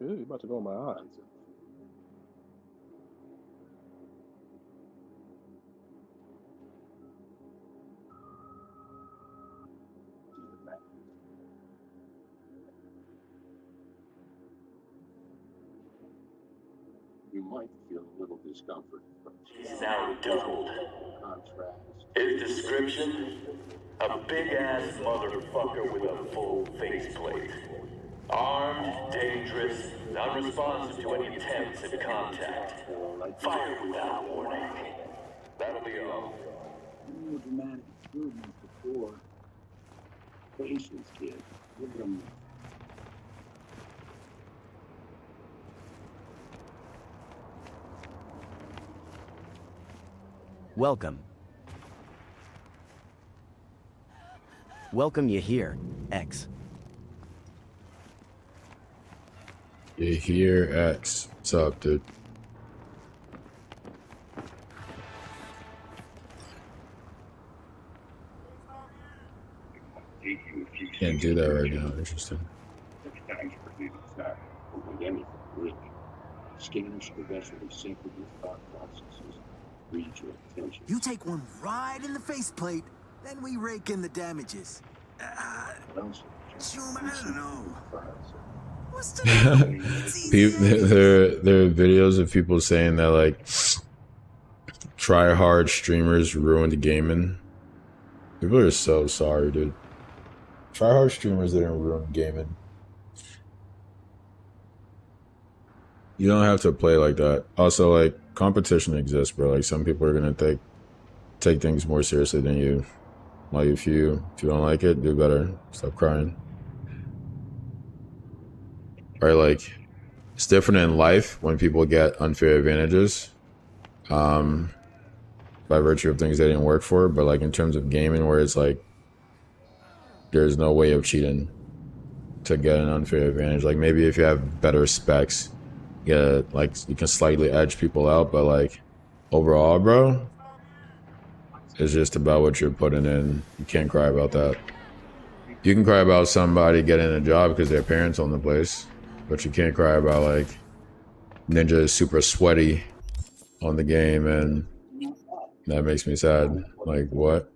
Ew, you about to go in my eye. You might feel a little discomfort. He's now doubled. Contrast. His description? A big-ass motherfucker with a full faceplate. Armed, dangerous, unresponsive to any attempts at contact. Fire without warning. That'll be all. No dramatic improvements before. Patience, kid. Give them. Welcome. Welcome you here, X. You here, X. What's up, dude? Can't do that right now. Interesting. Scanners should eventually sync with your thought processes. Read your attention. You take one right in the faceplate, then we rake in the damages. Zoom, I don't know. What's the there are videos of people saying that like try hard streamers ruined gaming. People are so sorry, dude. Try hard streamers didn't ruin gaming. You don't have to play like that. Also, like, competition exists, bro. Like, some people are gonna take things more seriously than you. Like, if you don't like it, do better. Stop crying. Right? Like, it's different in life when people get unfair advantages, by virtue of things they didn't work for. But like in terms of gaming, where it's like there's no way of cheating to get an unfair advantage. Like maybe if you have better specs. Yeah, like you can slightly edge people out, but like overall, bro, it's just about what you're putting in. You can't cry about that. You can cry about somebody getting a job because their parents own the place, but you can't cry about like Ninja is super sweaty on the game, and that makes me sad. Like what?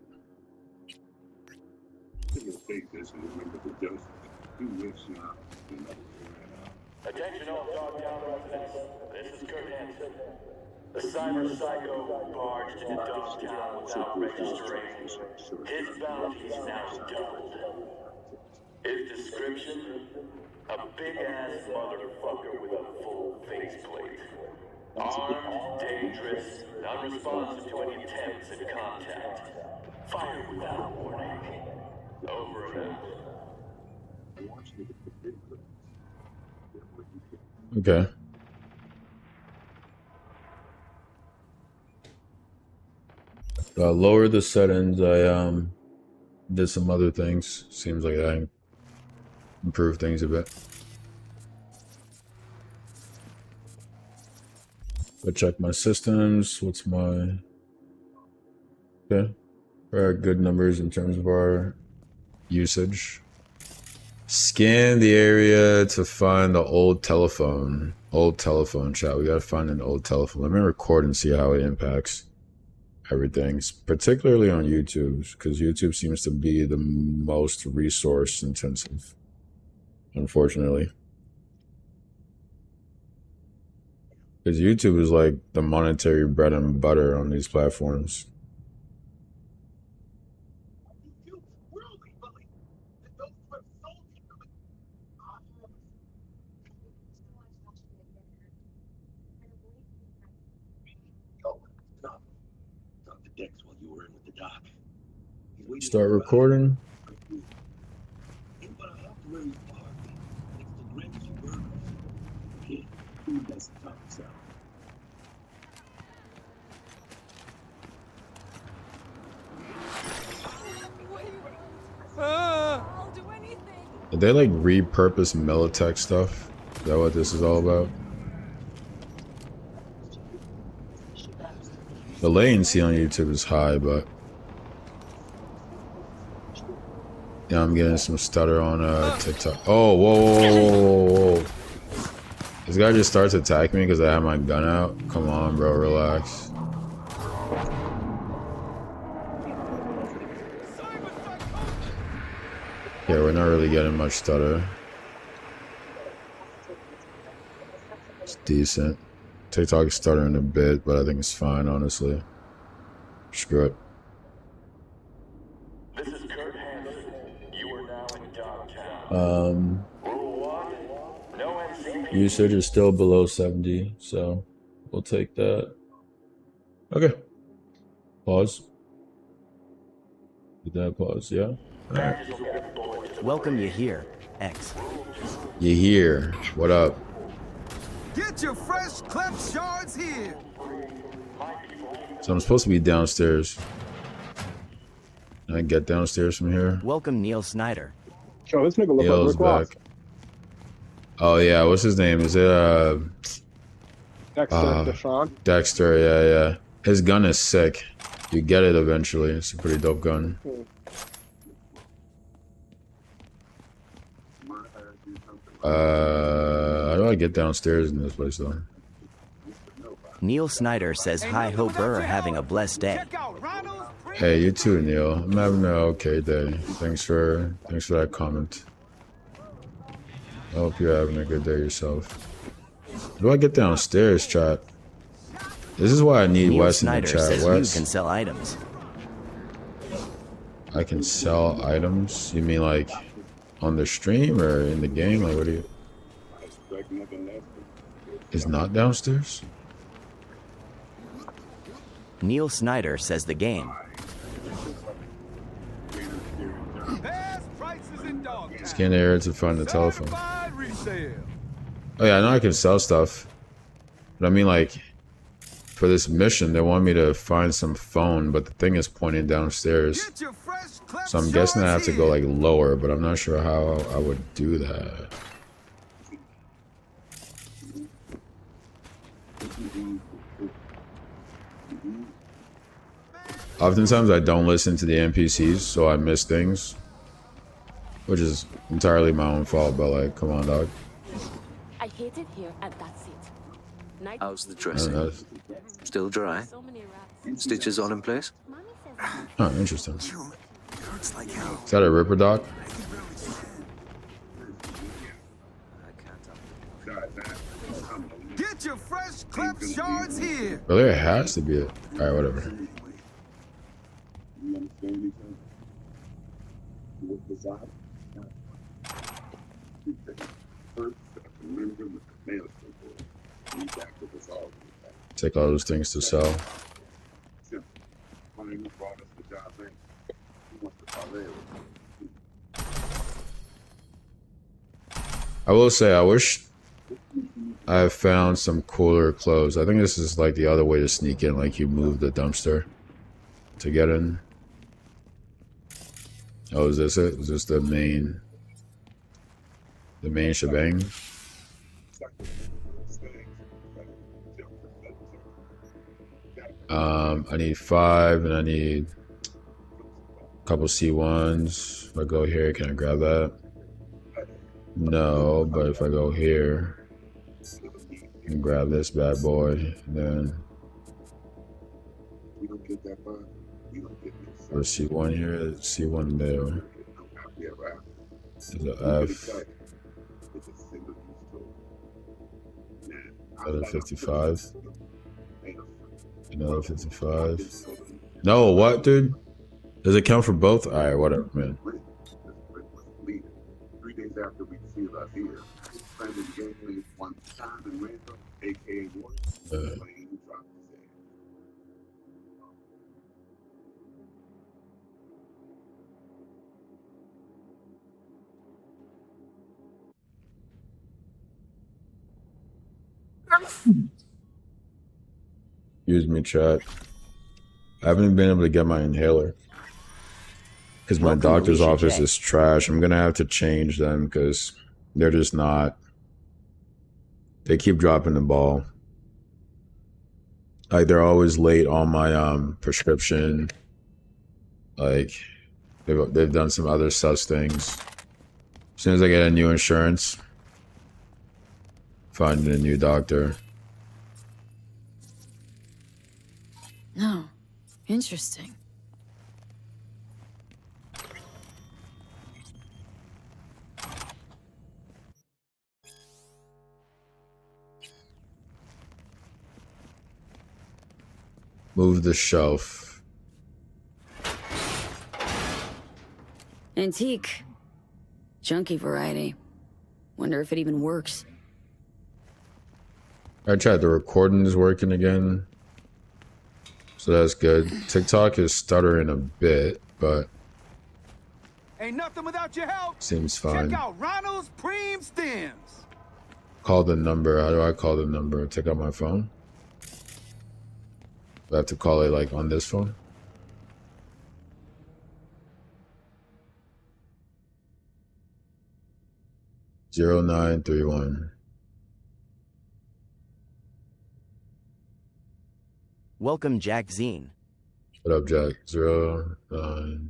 Attention all Dogtown residents. This is Kurt Hansen. The cyber psycho barged into Dogtown without registration. His bounty is now doubled. His description? A big-ass motherfucker with a full faceplate. Armed, dangerous, unresponsive to any attempts at contact. Fire without warning. Over and out. Okay. Lower the settings. I did some other things. Seems like I improved things a bit. I check my systems. What's my... Okay. We're at good numbers in terms of our usage. Scan the area to find the old telephone. Old telephone chat. We gotta find an old telephone. Let me record and see how it impacts everything, particularly on YouTube, because YouTube seems to be the most resource intensive, unfortunately. Because YouTube is like the monetary bread and butter on these platforms. Start recording. Did they like repurpose Militech stuff? Is that what this is all about? The latency on YouTube is high, but yeah, I'm getting some stutter on TikTok. Oh, whoa, whoa, whoa, whoa, whoa. This guy just starts attacking me because I have my gun out. Come on, bro, relax. Yeah, we're not really getting much stutter. It's decent. TikTok is stuttering a bit, but I think it's fine, honestly. Screw it. This is Kurt Hansen. You are now in Dogtown. Rule 1, no MCP. Usage is still below 70, so we'll take that. Okay. Pause. Did that pause? Yeah. All right. Welcome you here, X. You here? What up? Get your fresh cleft shards here. So I'm supposed to be downstairs. Can I get downstairs from here? Welcome Neil Snyder. Yo, this nigga look Neil's like Rick Ross. back. Oh yeah, what's his name? Is it Dexter, Deshaun. Dexter? Yeah, yeah. His gun is sick. You get it eventually. It's a pretty dope gun. How do I get downstairs in this place though? Neil Snyder says hi ho Burr having a blessed day. Hey, you too, Neil. I'm having an okay day. Thanks for that comment. I hope you're having a good day yourself. How do I get downstairs, chat? This is why I need Neil Wes in the Snyder chat. says Wes, you can sell items. I can sell items? You mean like on the stream or in the game? Like what do you... Is not downstairs? Neil Snyder says the game. Scan the area to find the telephone. Oh yeah, I know I can sell stuff. But I mean like, for this mission, they want me to find some phone, but the thing is pointing downstairs. So I'm guessing I have to go like lower, but I'm not sure how I would do that. Oftentimes I don't listen to the NPCs, so I miss things. Which is entirely my own fault, but like, come on, dog. I hate it here, and that's it. Night How's the dressing? Still dry? so many rats. Stitches on in place? Mommy says Oh, interesting. It hurts like hell. Is that a Ripper doc? Get your fresh cleft shards here. Well, there has to be it. Alright, whatever. You understand each other? With the side? First, remember with the mail simple. He's active as all. Take all those things to sell. Simple. Money who brought us the job in. He wants to parlay with us. I will say, I wish I found some cooler clothes. I think this is like the other way to sneak in, like you move the dumpster to get in. Oh, is this it? Is this the main shebang? I need 5 and I need a couple C1s. If I go here, can I grab that? No, but if I go here, I can grab this bad boy. And then We don't get that far. We don't get this. there's C1 here, C1 there. There's an F. It's a single use tool. Another 55. Another 55. No, what, dude? Does it count for both? Alright, whatever, man. 3 days after we sealed our deal, Brandon gave me one time in Randall, aka Warren, playing drop his head. Excuse me, chat. I haven't been able to get my inhaler. Because my Welcome to doctor's Alicia office J. is trash. I'm going to have to change them because they're just not. They keep dropping the ball. Like, they're always late on my prescription. Like, they've done some other sus things. As soon as I get a new insurance, finding a new doctor. No. Interesting. Move the shelf. Antique. Junky variety. Wonder if it even works. I tried the recording is working again. So that's good. TikTok is stuttering a bit, but Ain't nothing without your help. seems fine. Check out Ronald's Preem Stems. Call the number. How do I call the number? Take out my phone? Do I have to call it like on this phone? Zero 0931. Welcome, Jack Zine. What up, Jack? 09.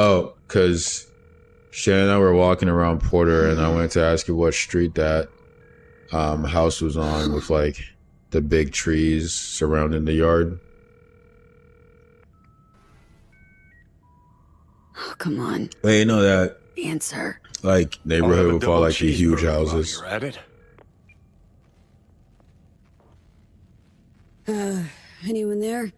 Oh, because Shannon and I were walking around Porter, and I wanted to ask you what street that house was on with like the big trees surrounding the yard. Oh, come on. Hey, you know that Answer. like neighborhood with all like the huge houses. You're at it. Anyone there?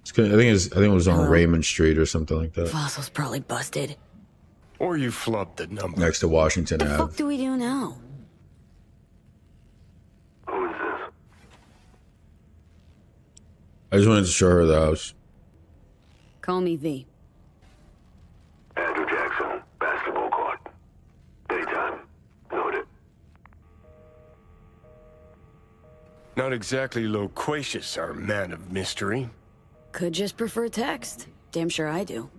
I think it was on Raymond Street or something like that, Fossil's probably busted. Or you flubbed the number. next to Washington What the fuck Ave. do we do now? Who is this? I just wanted to show her the house. Call me V. Andrew Jackson, basketball court. Daytime. Noted. Not exactly loquacious, our man of mystery. Could just prefer text. Damn sure I do.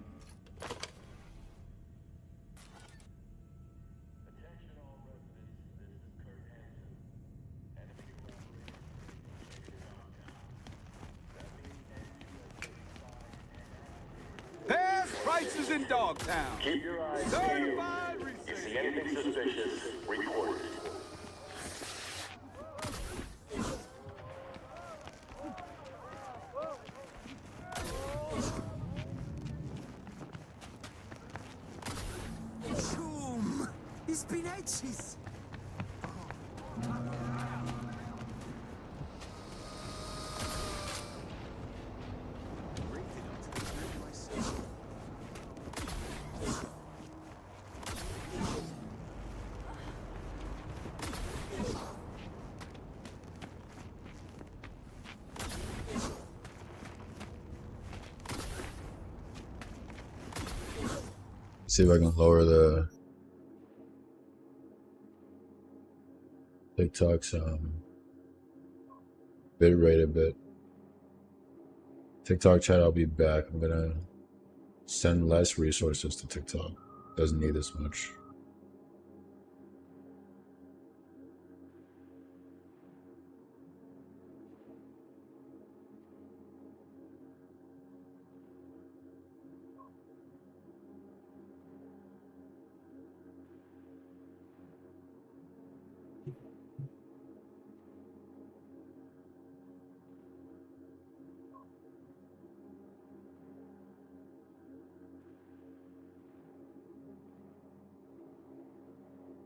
Best prices in Dogtown. Keep your eyes peeled. Certified You receipt. see anything suspicious, report it. Boom. Spinachis. See if I can lower the TikTok's bit rate a bit. TikTok chat, I'll be back. I'm gonna send less resources to TikTok. Doesn't need as much.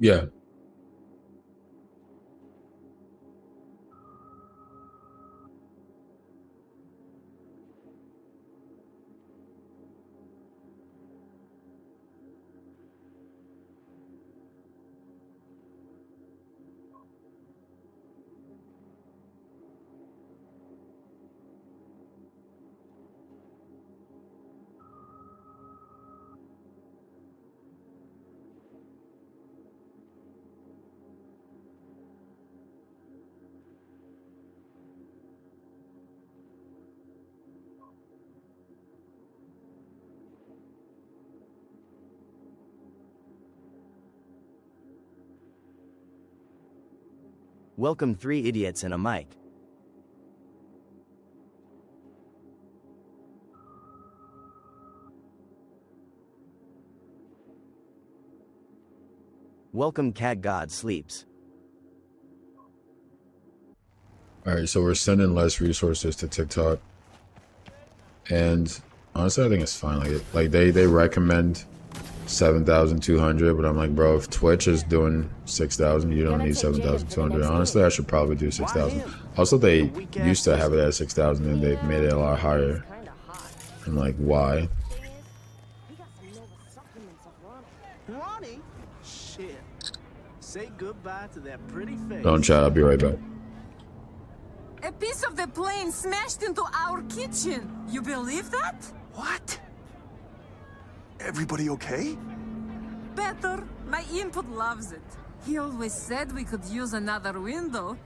Yeah. Welcome, 3 idiots and a mic. Welcome Cat God Sleeps. Alright, so we're sending less resources to TikTok. And honestly, I think it's fine. Like they recommend 7,200, but I'm like, bro, if Twitch is doing 6,000, you don't need 7,200. Honestly, I should probably do 6,000. Also, they used to have it at 6,000 and they've made it a lot higher. I'm like, why? Ronnie? Shit. Say goodbye to that pretty face. Don't chat, I'll be right back. A piece of the plane smashed into our kitchen. You believe that? What? Everybody okay? Better. My input loves it. He always said we could use another window.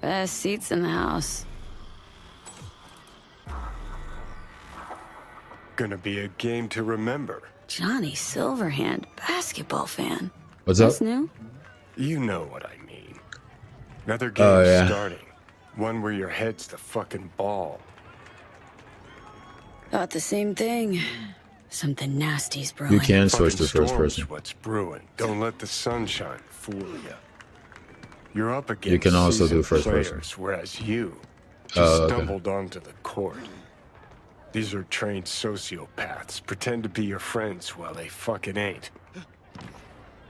Best seats in the house. Gonna be a game to remember. Johnny Silverhand, basketball fan. What's That's up? new? You know what I mean. Another game yeah. starting. One where your head's the fucking ball. Thought the same thing. Something nasty's brewing. You can switch Fucking to first storm's person. what's brewing. Don't let the sunshine fool you. You're up against You can also do seasoned first players, person. whereas you just Okay. stumbled onto the court. These are trained sociopaths. Pretend to be your friends while they fucking ain't.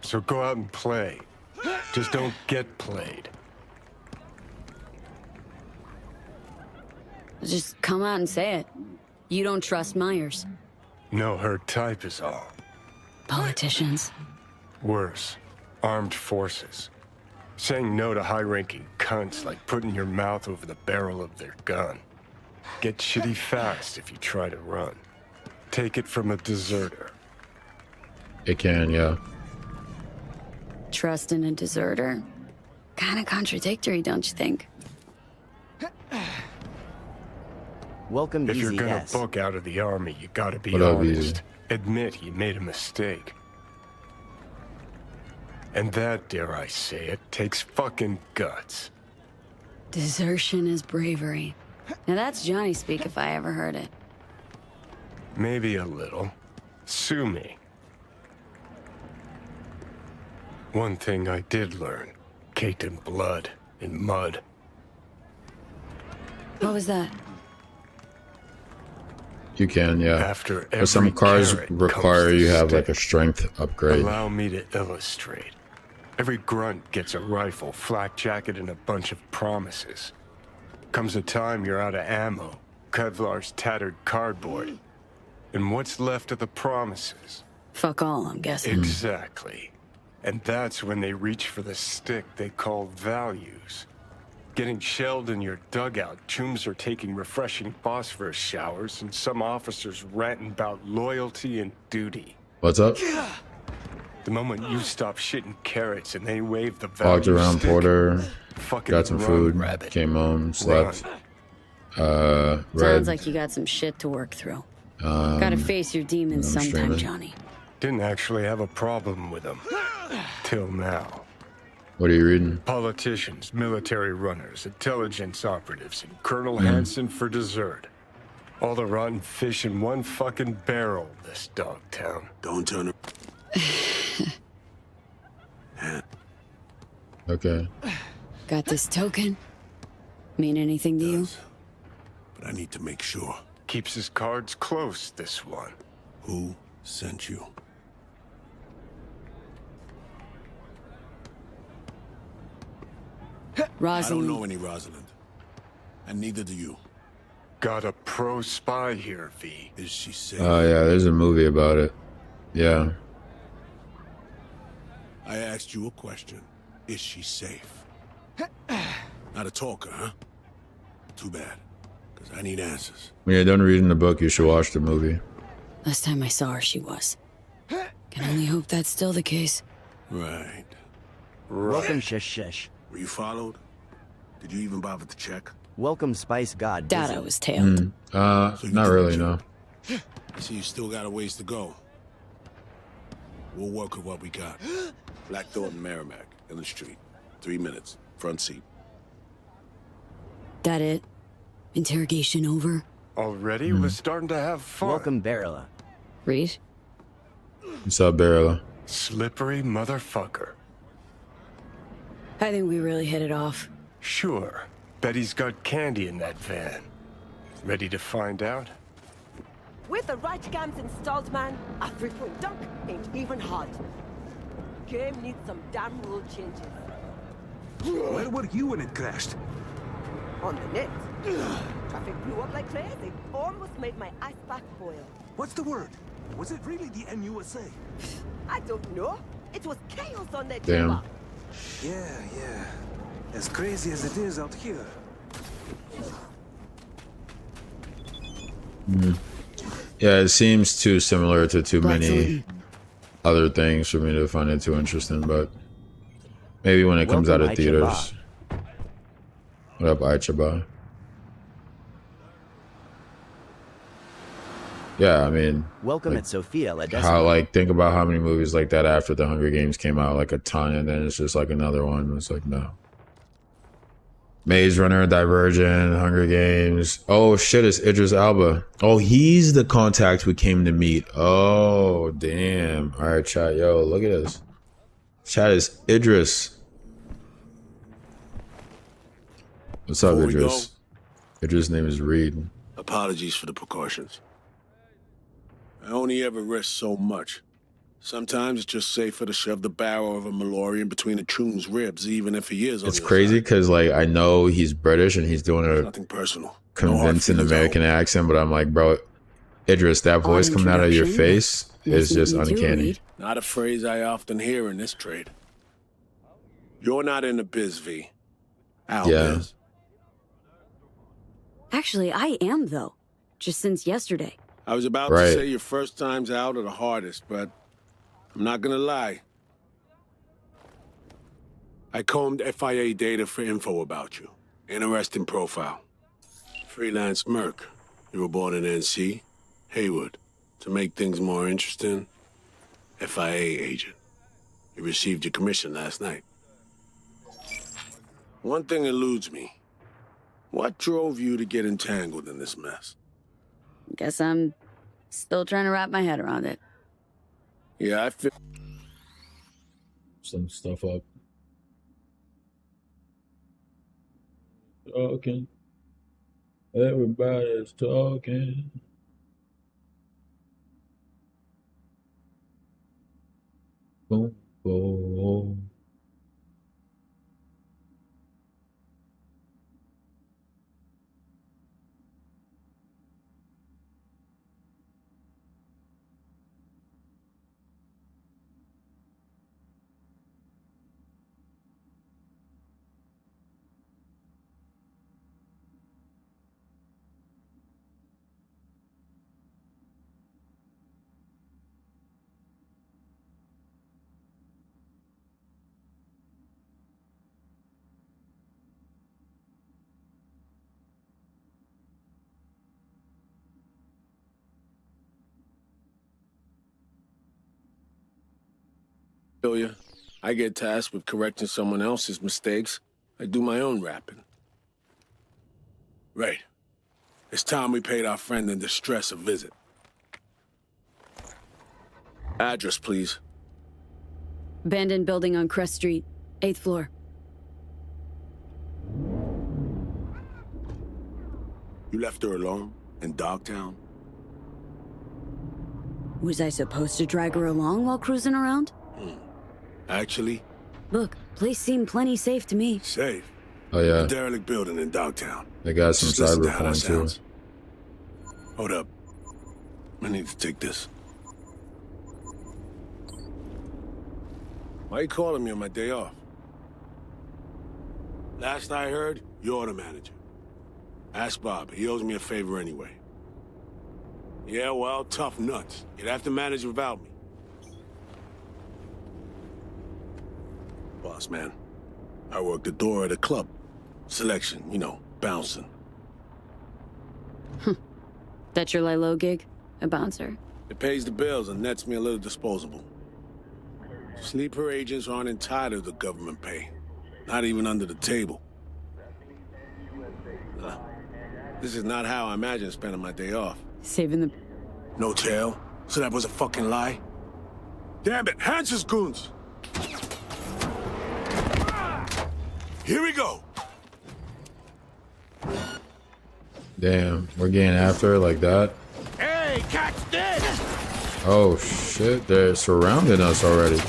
So go out and play. Just don't get played. Just come out and say it. You don't trust Myers. Know her type is all. Politicians. Worse, armed forces. Saying no to high-ranking cunts like putting your mouth over the barrel of their gun. Get shitty fast if you try to run. Take it from a deserter. It can, yeah. Trust in a deserter. Kinda contradictory, don't you think? Welcome If you're Easy gonna S. book out of the army, you gotta be What up, honest. Easy? Admit you made a mistake. And that, dare I say it, takes fucking guts. Desertion is bravery. Now that's Johnny speak if I ever heard it. Maybe a little. Sue me. One thing I did learn, caked in blood and mud. What was that? You can, yeah. After But some every cars carrot require comes the you have like a stick. strength upgrade. Allow me to illustrate. Every grunt gets a rifle, flak jacket, and a bunch of promises. Comes a time you're out of ammo, Kevlar's tattered cardboard. And what's left of the promises? Fuck all, I'm guessing. Exactly. And that's when they reach for the stick they call values. Getting shelled in your dugout, chooms are taking refreshing phosphorus showers, and some officers ranting about loyalty and duty. What's up? The moment you stop shitting carrots and they wave the Walked value around stick, Porter, fucking got some run, food, rabbit. came home, slept. Sounds Read. like you got some shit to work through. Um, Gotta face your demons I'm sometime, streaming. Johnny. Didn't actually have a problem with them. Till now. What are you reading? Politicians, military runners, intelligence operatives, and Colonel Hanson for dessert. All the rotten fish in one fucking barrel, this dog town. Don't turn her. Okay. Got this token? Mean anything to you? But I need to make sure. Keeps his cards close, this one. Who sent you? Rosalind. I don't know any Rosalind. And neither do you. Got a pro spy here, V. Is she safe? Oh yeah, there's a movie about it. Yeah. I asked you a question. Is she safe? Not a talker, huh? Too bad. Because I need answers. When you're done reading the book, you should watch the movie. Last time I saw her, she was. Can only hope that's still the case. Right. Welcome, Shish. Were you followed? Did you even bother to check? Welcome, Spice God. Dada was tailed. Not really, no. I see you still got a ways to go. We'll work with what we got. Black Thornton Merrimack, in the street. 3 minutes. Front seat. That it? Interrogation over? Already? We're starting to have fun. Welcome, Barilla. Reed? What's up, Barilla? Slippery motherfucker. I think we really hit it off. Sure. Betty's got candy in that van. Ready to find out? With the right cams installed, man, a three-point dunk ain't even hard. Game needs some damn rule changes. Where were you when it crashed? On the net. Traffic blew up like crazy. Almost made my ice bath boil. What's the word? Was it really the NUSA? I don't know. It was chaos on that Damn. jumper. Yeah. As crazy as it is out here. Yeah, it seems too similar to too Black many Thornton. other things for me to find it too interesting, but maybe when it comes out Welcome, of theaters. What up, Aichaba? Yeah, I mean, Welcome like, at Sophia La how, like, think about how many movies like that after the Hunger Games came out, like a ton, and then it's just like another one. It's like, no. Maze Runner, Divergent, Hunger Games. Oh shit, it's Idris Elba. Oh, he's the contact we came to meet. Oh, damn. All right, chat. Yo, look at this. Chat is Idris. What's up, Before we Idris? Idris' name is Reed. Apologies for the precautions. I only ever risk so much. Sometimes it's just safer to shove the barrel of a Malorian between a Choom's ribs, even if he is on It's your crazy side. because, like, I know he's British and he's doing a Nothing personal. No hard convincing feelings, American accent, but I'm like, bro, Idris, that voice coming out of your introduction. face Nice is just meeting you too, uncanny. Reed. Not a phrase I often hear in this trade. You're not in the biz, V. Al Yeah. biz. Actually, I am, though. Just since yesterday. I was about Right. to say your first times out are the hardest, but I'm not gonna lie. I combed FIA data for info about you. Interesting profile. Freelance Merc. You were born in NC, Haywood. To make things more interesting, FIA agent. You received your commission last night. One thing eludes me. What drove you to get entangled in this mess? Guess I'm still trying to wrap my head around it. Yeah, I feel... Some stuff up. Talking. Everybody's talking. Boom, boom. Feel ya? I get tasked with correcting someone else's mistakes. I do my own rapping. Right. It's time we paid our friend in distress a visit. Address, please. Abandoned building on Crest Street, 8th floor. You left her alone in Dogtown? Was I supposed to drag her along while cruising around? Actually? Look, place seemed plenty safe to me. Safe? Oh yeah. A derelict building in Dogtown. They got some Just listen to how that Cyberpunk too. sounds. Hold up. I need to take this. Why you calling me on my day off? Last I heard, you're the manager. Ask Bob. He owes me a favor anyway. Yeah, well, tough nuts. You'd have to manage without me. Boss man, I work the door at a club. Selection, you know, bouncing. That's your lie-low gig? A bouncer? It pays the bills and nets me a little disposable. Sleeper agents aren't entitled to government pay. Not even under the table. This is not how I imagine spending my day off. Saving the... No tail? So that was a fucking lie? Damn it, Hans's goons! Here we go! Damn, we're getting after it like that. Hey, catch this! Oh shit, they're surrounding us already.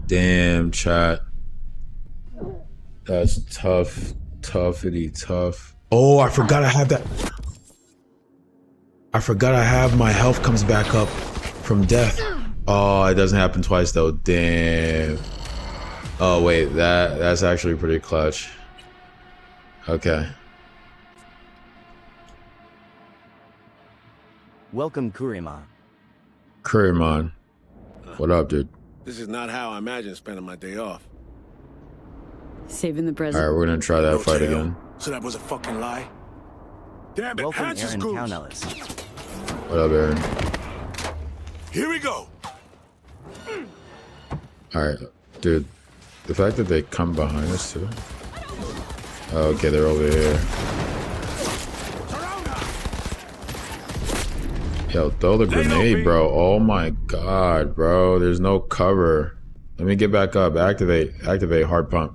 Damn, chat. That's tough. Toughity tough. Oh, I forgot I have that. I forgot I have my health comes back up from death. Oh, it doesn't happen twice though. Damn. Oh wait, that's actually pretty clutch. Okay. Welcome, Kurima. Kuriman. What up, dude? This is not how I imagine spending my day off. Saving the present. Alright, we're gonna try that No fight tail? again. So that was a fucking lie? Damn it, Welcome, Hans's Aaron goons! Cownellis. What up, Aaron? Here we go! Alright, dude. The fact that they come behind us too. Oh, okay, they're over here. Yo, throw the grenade, bro. Oh my god, bro. There's no cover. Let me get back up. Activate hard pump.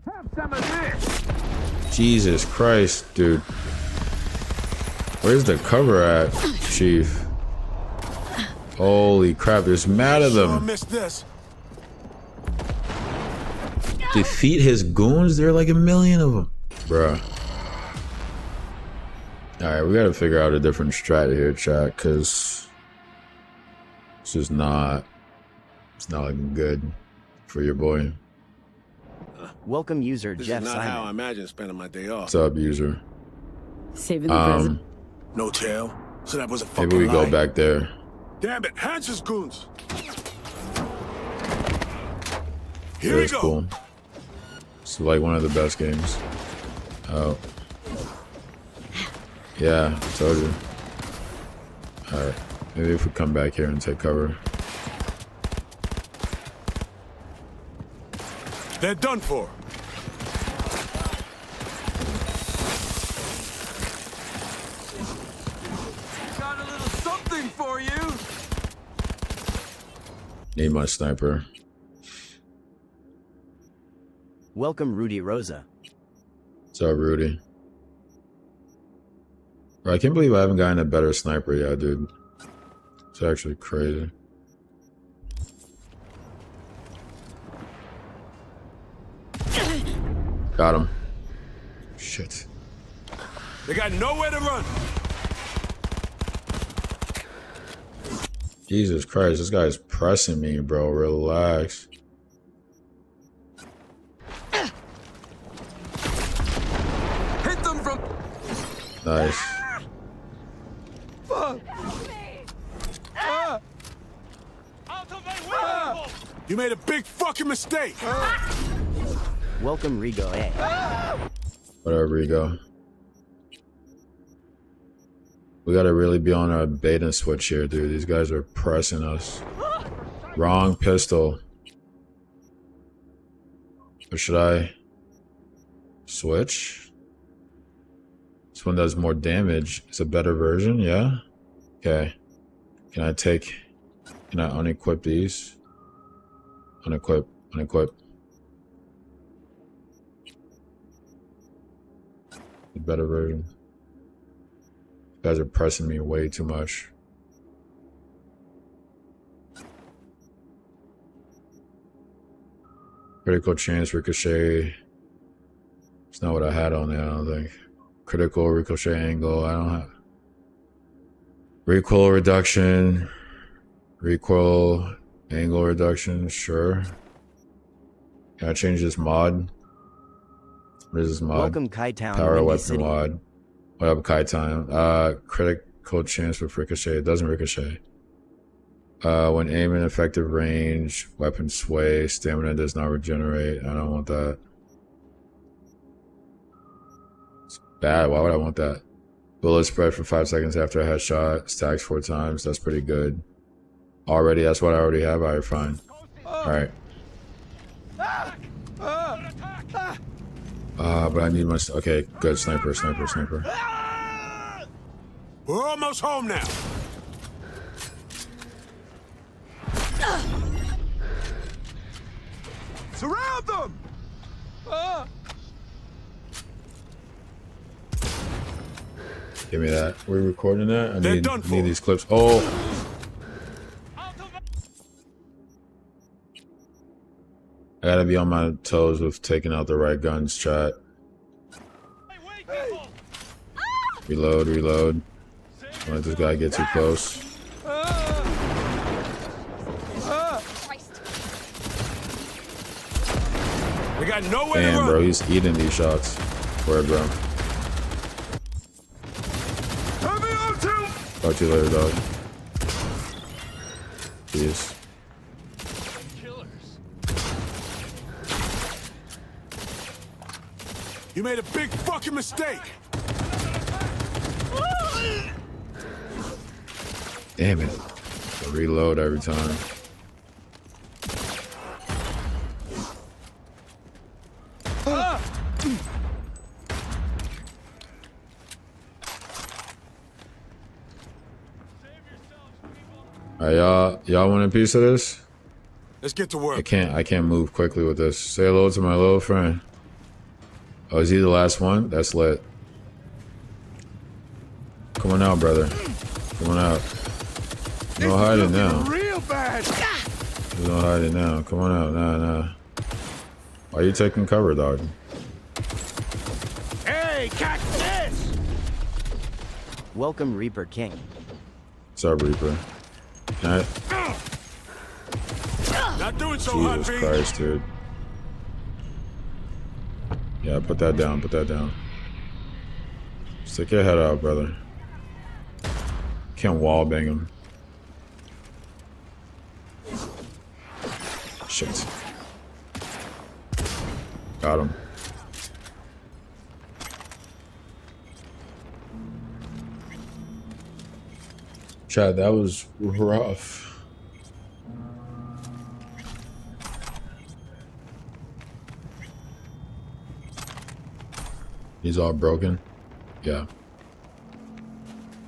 Have some of this! Jesus Christ, dude. Where's the cover at, Chief? Holy crap, there's mad of Sure them. missed this. Defeat his goons? There are like a million of them. Bruh. Alright, we gotta figure out a different strat here, chat, because it's just not, it's not looking good for your boy. Welcome, user This Jeff is not how I Simon. imagine spending my day off. What's up, user? Saving the present. No tail? So that was a fucking Maybe we lie? go back there. Damn it, Hans's goons! Here That's we go! cool. It's like one of the best games. Oh. Yeah, I told you. Alright. Maybe if we come back here and take cover. They're done for. Got a little something for you! Need my sniper. Welcome, Rudy Rosa. What's up, Rudy? Bro, I can't believe I haven't gotten a better sniper yet, dude. It's actually crazy. Got him. Shit. They got nowhere to run. Jesus Christ, this guy's pressing me, bro. Relax. Hit them from... Nice. Fuck! You made a big fucking mistake! Welcome, Rigo. Hey. Whatever, Rigo. We gotta really be on our bait and switch here, dude. These guys are pressing us. Wrong pistol. Or should I switch? This one does more damage. It's a better version, yeah? Okay. Can I unequip these? Unequip. The better version. You guys are pressing me way too much. Critical chance ricochet. It's not what I had on there, I don't think. Critical ricochet angle, I don't have. Recoil reduction. Recoil angle reduction, sure. Can I change this mod? What is this mod? Welcome, Kai Town. Power Windy weapon City. mod. What up, Kai Time? Critical chance with ricochet. It doesn't ricochet. When aim in effective range, weapon sway, stamina does not regenerate. I don't want that. It's bad. Why would I want that? Bullet spread for 5 seconds after a headshot. Stacks 4 times. That's pretty good. Already, that's what I already have. Alright, fine. Alright. But I need my... Okay, good. Sniper. We're almost home now. Surround them! Give me that. We're recording that? I They're need done for. these clips. Oh! I gotta be on my toes with taking out the right guns, chat. Reload. Don't let this guy get too close. We got nowhere to Damn, run. bro, he's eating these shots. Where, bro? Talk to you later, dog. Jeez. You made a big fucking mistake. Damn it. I reload every time. Alright, y'all want a piece of this? Let's get to work. I can't move quickly with this. Say hello to my little friend. Oh, is he the last one? That's lit. Come on out, brother. Come on out. No hiding now. Real bad. There's no hiding now. Come on out. Nah. Why are you taking cover, dog? Hey, catch this! Welcome, Reaper King. What's up, Reaper? Can I... Not doing so hot, Jesus B. Christ, dude. Yeah, put that down. Stick your head out, brother. Can't wallbang him. Shit. Got him. Chad, that was rough. He's all broken? Yeah.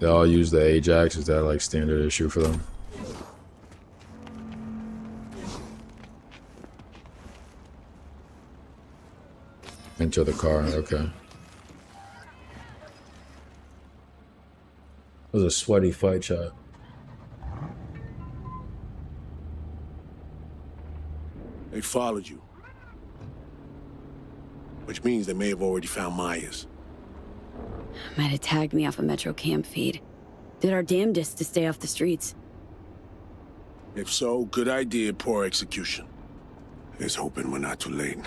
They all use the Ajax. Is that like standard issue for them? Enter the car, okay. It was a sweaty fight, chat. They followed you. Which means they may have already found Myers. Might have tagged me off a Metro camp feed. Did our damnedest to stay off the streets. If so, good idea, poor execution. Here's hoping we're not too late.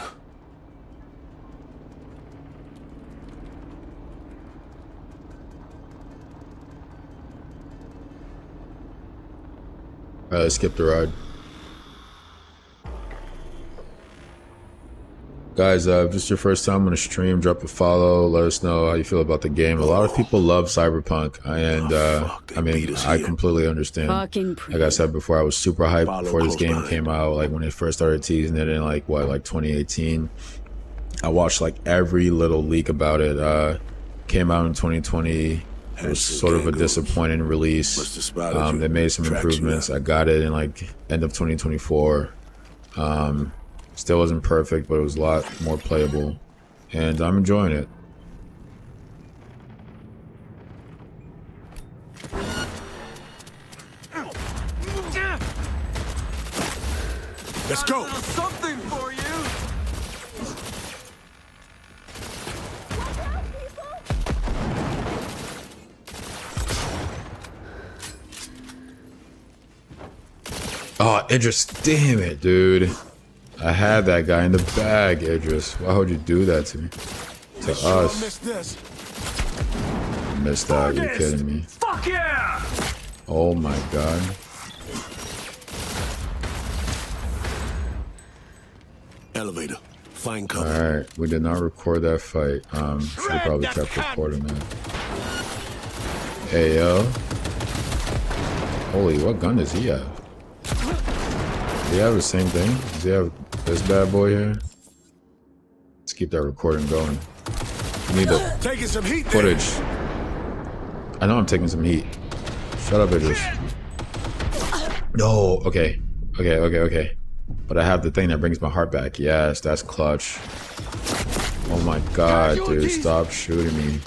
Alright, let's skip the ride. Guys, if this is your first time on a stream, drop a follow. Let us know how you feel about the game. A lot of people love Cyberpunk, and I mean, I completely understand. Like I said before, I was super hyped before this game came out. Like when they first started teasing it in like 2018. I watched like every little leak about it. Came out in 2020. It was sort of a disappointing release. They made some improvements. I got it in like end of 2024. Still wasn't perfect, but it was a lot more playable, and I'm enjoying it. Let's go. Something for you. Oh, Idris, damn it, dude. I had that guy in the bag, Idris. Why would you do that to me? To us. Missed that, you're kidding me. Fuck yeah! Oh my god. Elevator. Find cover. Alright, we did not record that fight. Should have probably kept recording that. Hey yo. Holy, what gun does he have? Do he have the same thing? Does he have this bad boy here? Let's keep that recording going. I need the taking some heat footage. I know I'm taking some heat. Shut up, Idris. No, okay. Okay. But I have the thing that brings my heart back. Yes, that's clutch. Oh my god, dude, stop shooting me.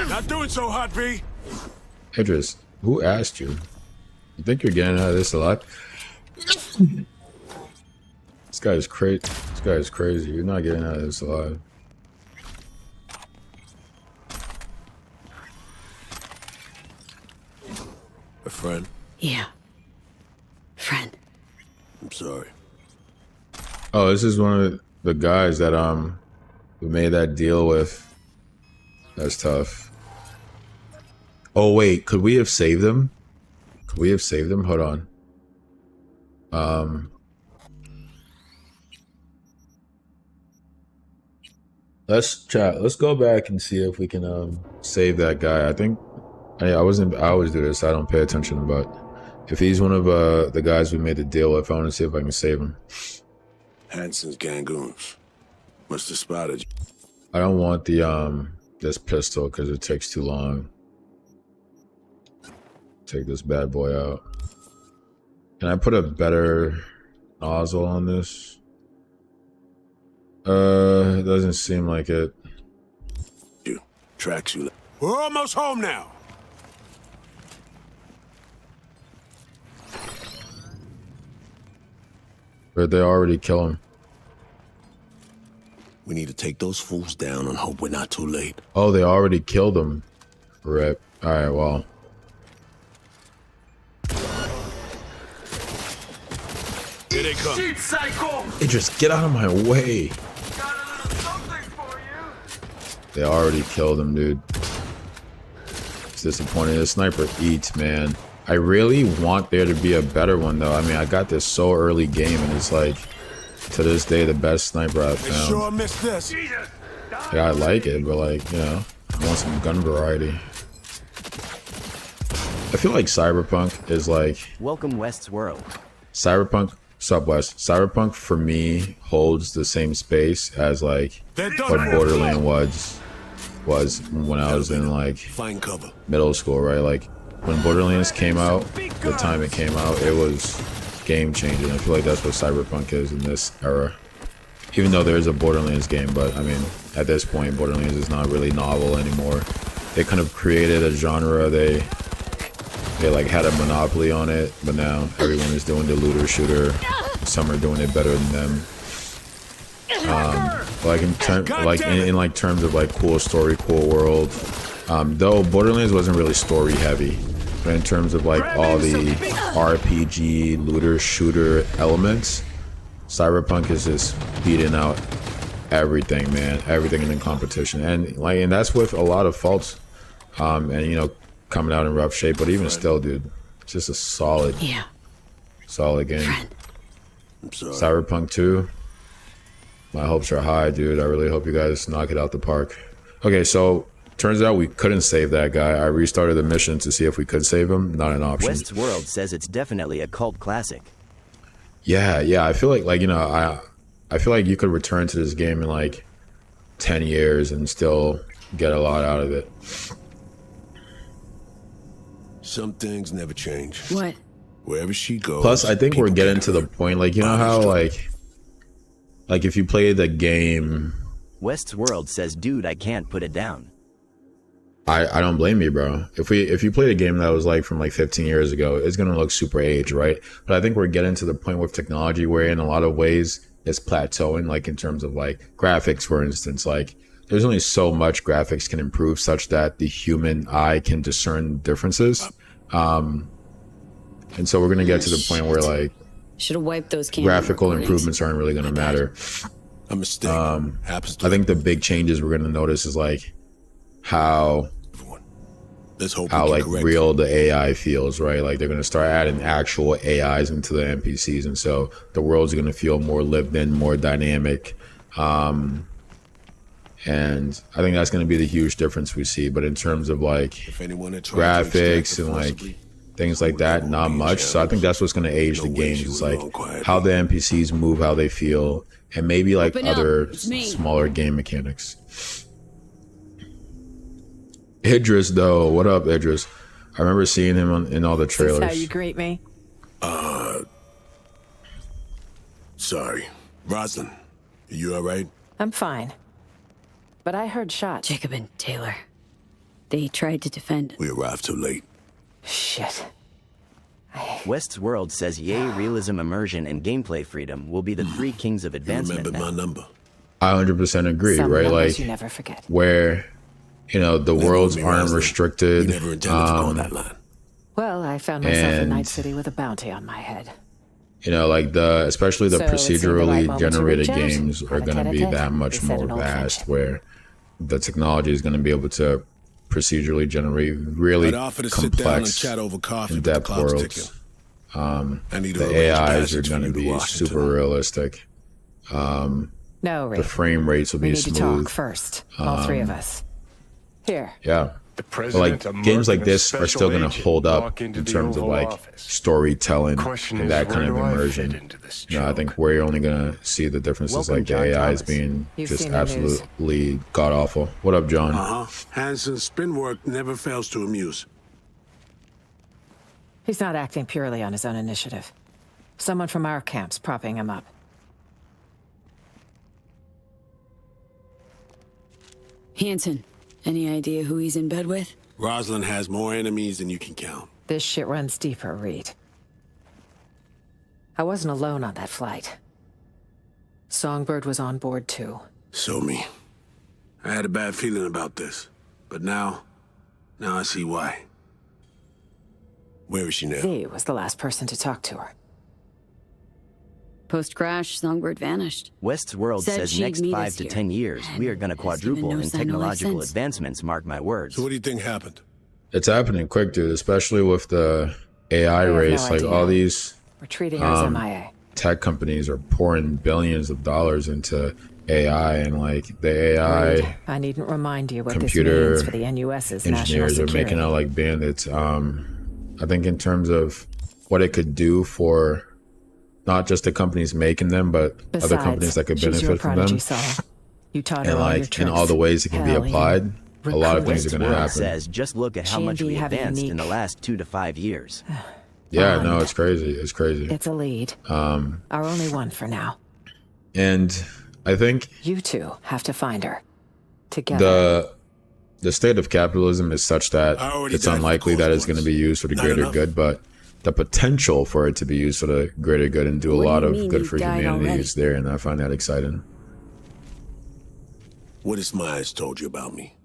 Not doing so hot, V. Idris, who asked you? You think you're getting out of this alive? This guy is crazy. This guy is crazy. You're not getting out of this alive. A friend? Yeah. Friend. I'm sorry. Oh, this is one of the guys that we made that deal with. That's tough. Oh wait, could we have saved them? Could we have saved them? Hold on. Let's chat. Let's go back and see if we can save that guy. I think I always do this. I don't pay attention, but if he's one of the guys we made the deal with, I want to see if I can save him. Hanson's Gangoons. Must have spotted you. I don't want the this pistol because it takes too long. Take this bad boy out. Can I put a better nozzle on this? It doesn't seem like it. You tracks you. We're almost home now. But they already kill him. We need to take those fools down and hope we're not too late. Oh, they already killed him. Rip. Alright, well. Here they come. Cheap cycle! Hey, just get out of my way. Got a little something for you. They already killed him, dude. It's disappointing. The sniper eats, man. I really want there to be a better one, though. I mean, I got this so early game, and it's like, to this day, the best sniper I've found. Sure missed this. Yeah, I like it, but like, you know, I want some gun variety. I feel like Cyberpunk is like... Welcome West's world. Cyberpunk, West. Cyberpunk, for me, holds the same space as like what Borderlands was when I was in like middle school, right? Like when Borderlands came out, the time it came out, it was game changing. I feel like that's what Cyberpunk is in this era. Even though there is a Borderlands game, but I mean, at this point, Borderlands is not really novel anymore. They kind of created a genre. They like had a monopoly on it, but now everyone is doing the looter shooter. Some are doing it better than them. Like in terms of like cool story, cool world. Though Borderlands wasn't really story heavy, but in terms of like all the RPG looter shooter elements, Cyberpunk is just beating out everything, man. Everything in the competition, and that's with a lot of faults. And you know, coming out in rough shape, but even still, dude, it's just a solid Solid game. I'm sorry. Cyberpunk 2. My hopes are high, dude. I really hope you guys knock it out the park. Okay, so turns out we couldn't save that guy. I restarted the mission to see if we could save him. Not an option. Westworld says it's definitely a cult classic. Yeah. I feel like you know, I feel like you could return to this game in like 10 years and still get a lot out of it. Some things never change. What? Wherever she goes. Plus, I think we're getting to the point, like, you know how like if you play the game. Westworld says, dude, I can't put it down. I don't blame you, bro. If you played a game that was like from like 15 years ago, it's gonna look super aged, right? But I think we're getting to the point with technology where in a lot of ways it's plateauing, like in terms of like graphics, for instance. Like there's only so much graphics can improve such that the human eye can discern differences. And so we're gonna get to the point where like should have wiped those graphical improvements aren't really gonna matter. A mistake happens to I think the big changes we're gonna notice is like how like real the AI feels, right? Like they're gonna start adding actual AIs into the NPCs, and so the world's gonna feel more lived in, more dynamic. And I think that's gonna be the huge difference we see. But in terms of like graphics and like things like that, not much. So I think that's what's gonna age the games. It's like how the NPCs move, how they feel, and maybe like other smaller game mechanics. Idris, though, what up, Idris? I remember seeing him in all the trailers. That's how you greet me? Sorry. Rosalind, are you all right? I'm fine. But I heard shots. Jacob and Taylor. They tried to defend. We arrived too late. Shit. Westworld says, yay, realism, immersion, and gameplay freedom will be the three kings of advancement. Remember my number. I 100% agree, Some right? Like, you never forget. Where, you know, the worlds aren't restricted. We never intended to go that line. Well, I found myself in Night City with a bounty on my head. You know, like especially the procedurally generated games are going to be that much more vast, where the technology is going to be able to procedurally generate really complex, in-depth worlds. The AIs are going to be super realistic. No, Ray. The frame rates will be smooth. We need to talk first, all three of us. Here. Yeah. But like games like this are still going to hold up in terms of like storytelling and that kind of immersion. You know, I think we're only going to see the differences like the AIs being just absolutely god awful. What up, John? Hansen's spin work never fails to amuse. He's not acting purely on his own initiative. Someone from our camp's propping him up. Hansen. Any idea who he's in bed with? Rosalind has more enemies than you can count. This shit runs deeper, Reed. I wasn't alone on that flight. Songbird was on board too. So me. I had a bad feeling about this. But now I see why. Where is she now? V was the last person to talk to her. Post-crash, Songbird vanished. Westworld says next 5 to 10 years, we are going to quadruple in technological advancements, mark my words. So what do you think happened? It's happening quick, dude, especially with the AI race. Like all these tech companies are pouring billions of dollars into AI, and like the AI I needn't remind you what this means for the NUS's engineers are making out like bandits. I think in terms of what it could do for not just the companies making them, but other companies that could benefit from them. You taught and like in all the ways it can be applied, a lot of things are going to happen. Says, just look at how much we advanced in the last 2 to 5 years. Yeah, no, it's crazy. It's crazy. It's a lead. Our only one for now. And I think you two have to find her together. The state of capitalism is such that it's unlikely that it's going to be used for the greater good, but the potential for it to be used for the greater good and do a lot of good for humanity is there, and I find that exciting. What has Myers told you about me?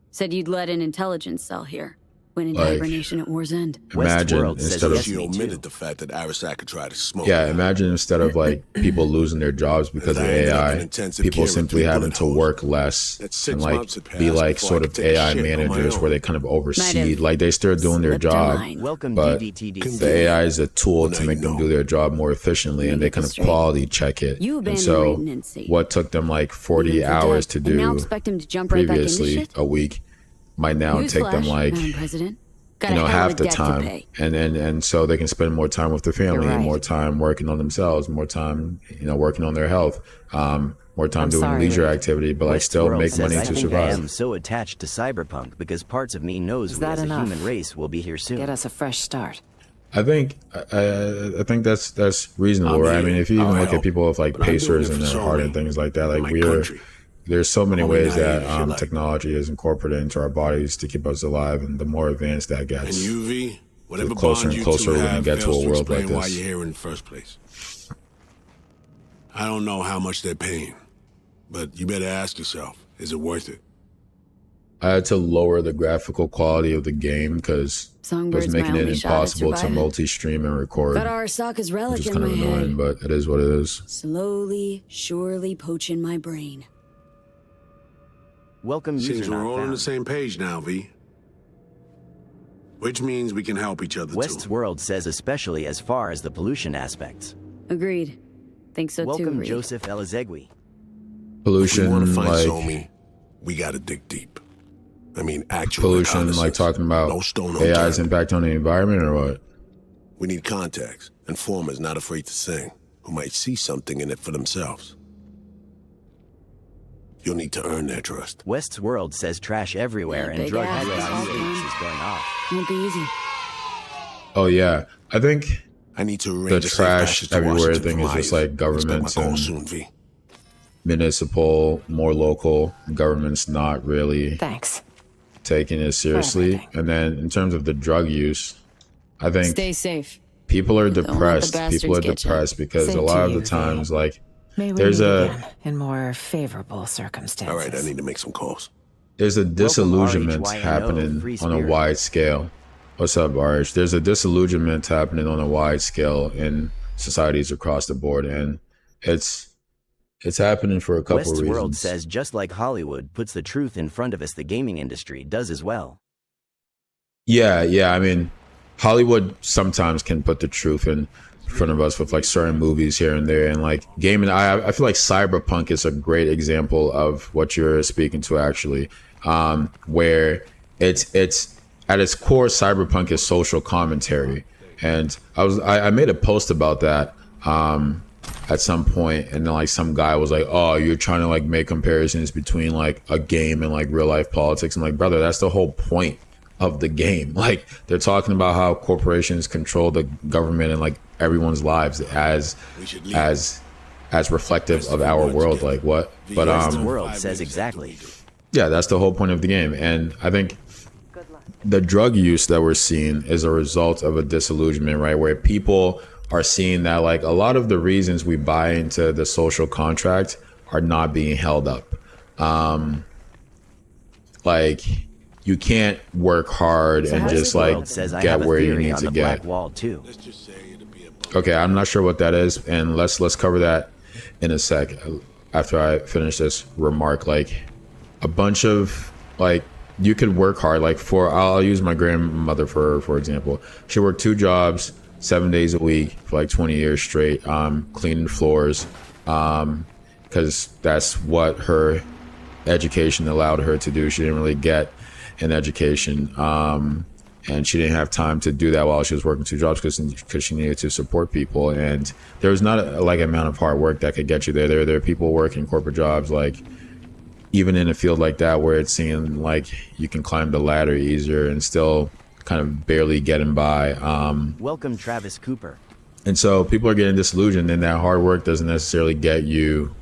Said you'd led an intelligence cell here. Went into hibernation at war's end. Imagine instead of she omitted the fact that Arasaka tried to smoke. Yeah, imagine instead of like people losing their jobs because of AI, people simply having to work less and like be like sort of AI managers where they kind of oversee, like they still doing their job, but the AI is a tool to make them do their job more efficiently, and they kind of quality check it. And so what took them like 40 hours to do previously a week might now take them like half the time, and so they can spend more time with their family, more time working on themselves, more time working on their health, more time doing leisure activity, but like still make money to survive. I am so attached to Cyberpunk because parts of me knows we as a human race will be here soon. Get us a fresh start. I think that's reasonable, right? I mean, if you even look at people with like pacers in their heart and things like that, like there's so many ways that technology is incorporated into our bodies to keep us alive, and the more advanced that gets, the closer and closer we're going to get to a world like this. Why you're here in the first place. I don't know how much they're paying, but you better ask yourself, is it worth it? I had to lower the graphical quality of the game because it was making it impossible to multi-stream and record. Got Arasaka's relic which is in kind of my annoying, head. but it is what it is. Slowly, surely poaching my brain. Welcome, Seems we're all on the same page now, V. Which means we can help each other West's too. world says especially as far as the pollution aspects. Agreed. Think so too, Welcome, Reed. Joseph Elizegui. Pollution, if we want to find like Somi, we gotta dig deep. I mean, actual pollution, like talking about AI's impact on the environment, or what? We need contacts, informers not afraid to sing, who might see something in it for themselves. You'll need to earn their trust. West's world says trash everywhere and drug use is going off. Won't be easy. Oh yeah, I think I need to the trash everywhere thing is just like governments and municipal, more local governments not really taking it seriously. And then in terms of the drug use, I think Stay safe. people are Don't let the depressed. People are bastards get you. depressed because Same a lot to of the you, times, like May we there's meet a again in more favorable circumstances. All right, I need to make some calls. there's a disillusionment RHYNO, happening free on a spirit. wide scale. What's up, RH? There's a disillusionment happening on a wide scale in societies across the board, and it's happening for a couple West's reasons. world says just like Hollywood puts the truth in front of us, the gaming industry does as well. Yeah. I mean, Hollywood sometimes can put the truth in front of us with like certain movies here and there, and like gaming. I feel like Cyberpunk is a great example of what you're speaking to, actually, where it's at its core, Cyberpunk is social commentary, and I made a post about that at some point, and then like some guy was like, "Oh, you're trying to like make comparisons between like a game and like real life politics." I'm like, brother, that's the whole point of the game. Like, they're talking about how corporations control the government and like everyone's lives as reflective of our world. Like what? But West's world says exactly. yeah, that's the whole point of the game. And I think the drug use that we're seeing is a result of a disillusionment, right? Where people are seeing that like a lot of the reasons we buy into the social contract are not being held up. Like, you can't work hard and just like get where you need to get. Wall too. Okay, I'm not sure what that is, and let's cover that in a sec after I finish this remark. Like, a bunch of like, you could work hard. Like, I'll use my grandmother for example. She worked 2 jobs, 7 days a week for like 20 years straight, cleaning floors, because that's what her education allowed her to do. She didn't really get an education, and she didn't have time to do that while she was working 2 jobs because she needed to support people. And there was not a like amount of hard work that could get you there. There are people working corporate jobs, like even in a field like that where it's seeing like you can climb the ladder easier and still kind of barely getting by. Welcome, Travis Cooper. And so people are getting disillusioned, and that hard work doesn't necessarily get you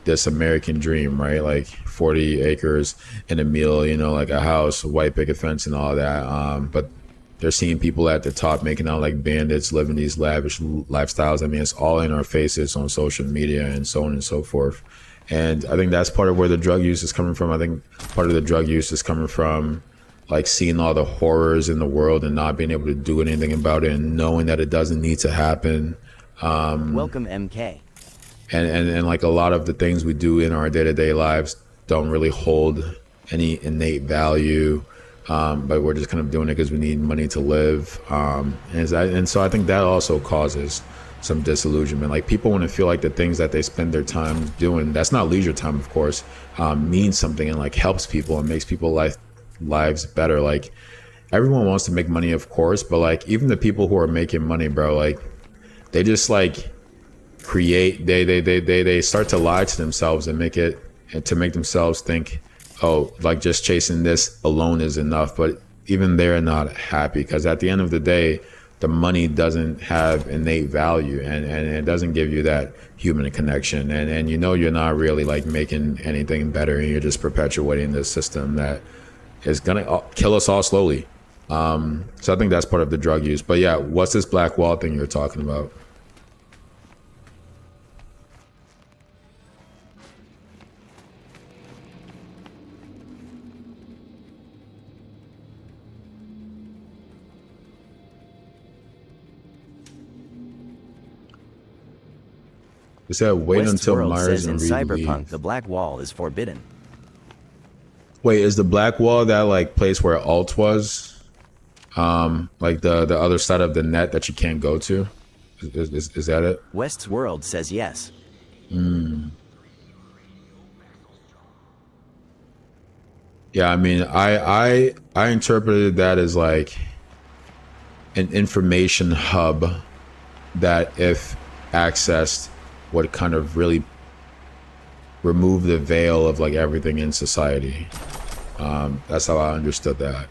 this American dream, right? Like 40 acres and a meal, you know, like a house, a white picket fence and all that. But they're seeing people at the top making out like bandits, living these lavish lifestyles. I mean, it's all in our faces on social media and so on and so forth. And I think that's part of where the drug use is coming from. I think part of the drug use is coming from, like seeing all the horrors in the world and not being able to do anything about it and knowing that it doesn't need to happen. Welcome, MK. And like a lot of the things we do in our day-to-day lives don't really hold any innate value, but we're just kind of doing it because we need money to live. And so I think that also causes some disillusionment. Like people want to feel like the things that they spend their time doing, that's not leisure time, of course, means something and like helps people and makes people's lives better. Like everyone wants to make money, of course, but like even the people who are making money, bro, like they just like create, they start to lie to themselves and make themselves think, oh, like just chasing this alone is enough. But even they're not happy because at the end of the day, the money doesn't have innate value and it doesn't give you that human connection. And you know, you're not really like making anything better and you're just perpetuating this system that is gonna kill us all slowly. So I think that's part of the drug use. But yeah, what's this black wall thing you're talking about? It said wait until Myers and Reed Cyberpunk, leave. the black wall is forbidden. Wait, is the black wall that like place where Alt was? Like the other side of the net that you can't go to? Is that it? West's World says yes. Yeah, I mean, I interpreted that as like an information hub that if accessed would kind of really remove the veil of like everything in society. That's how I understood that.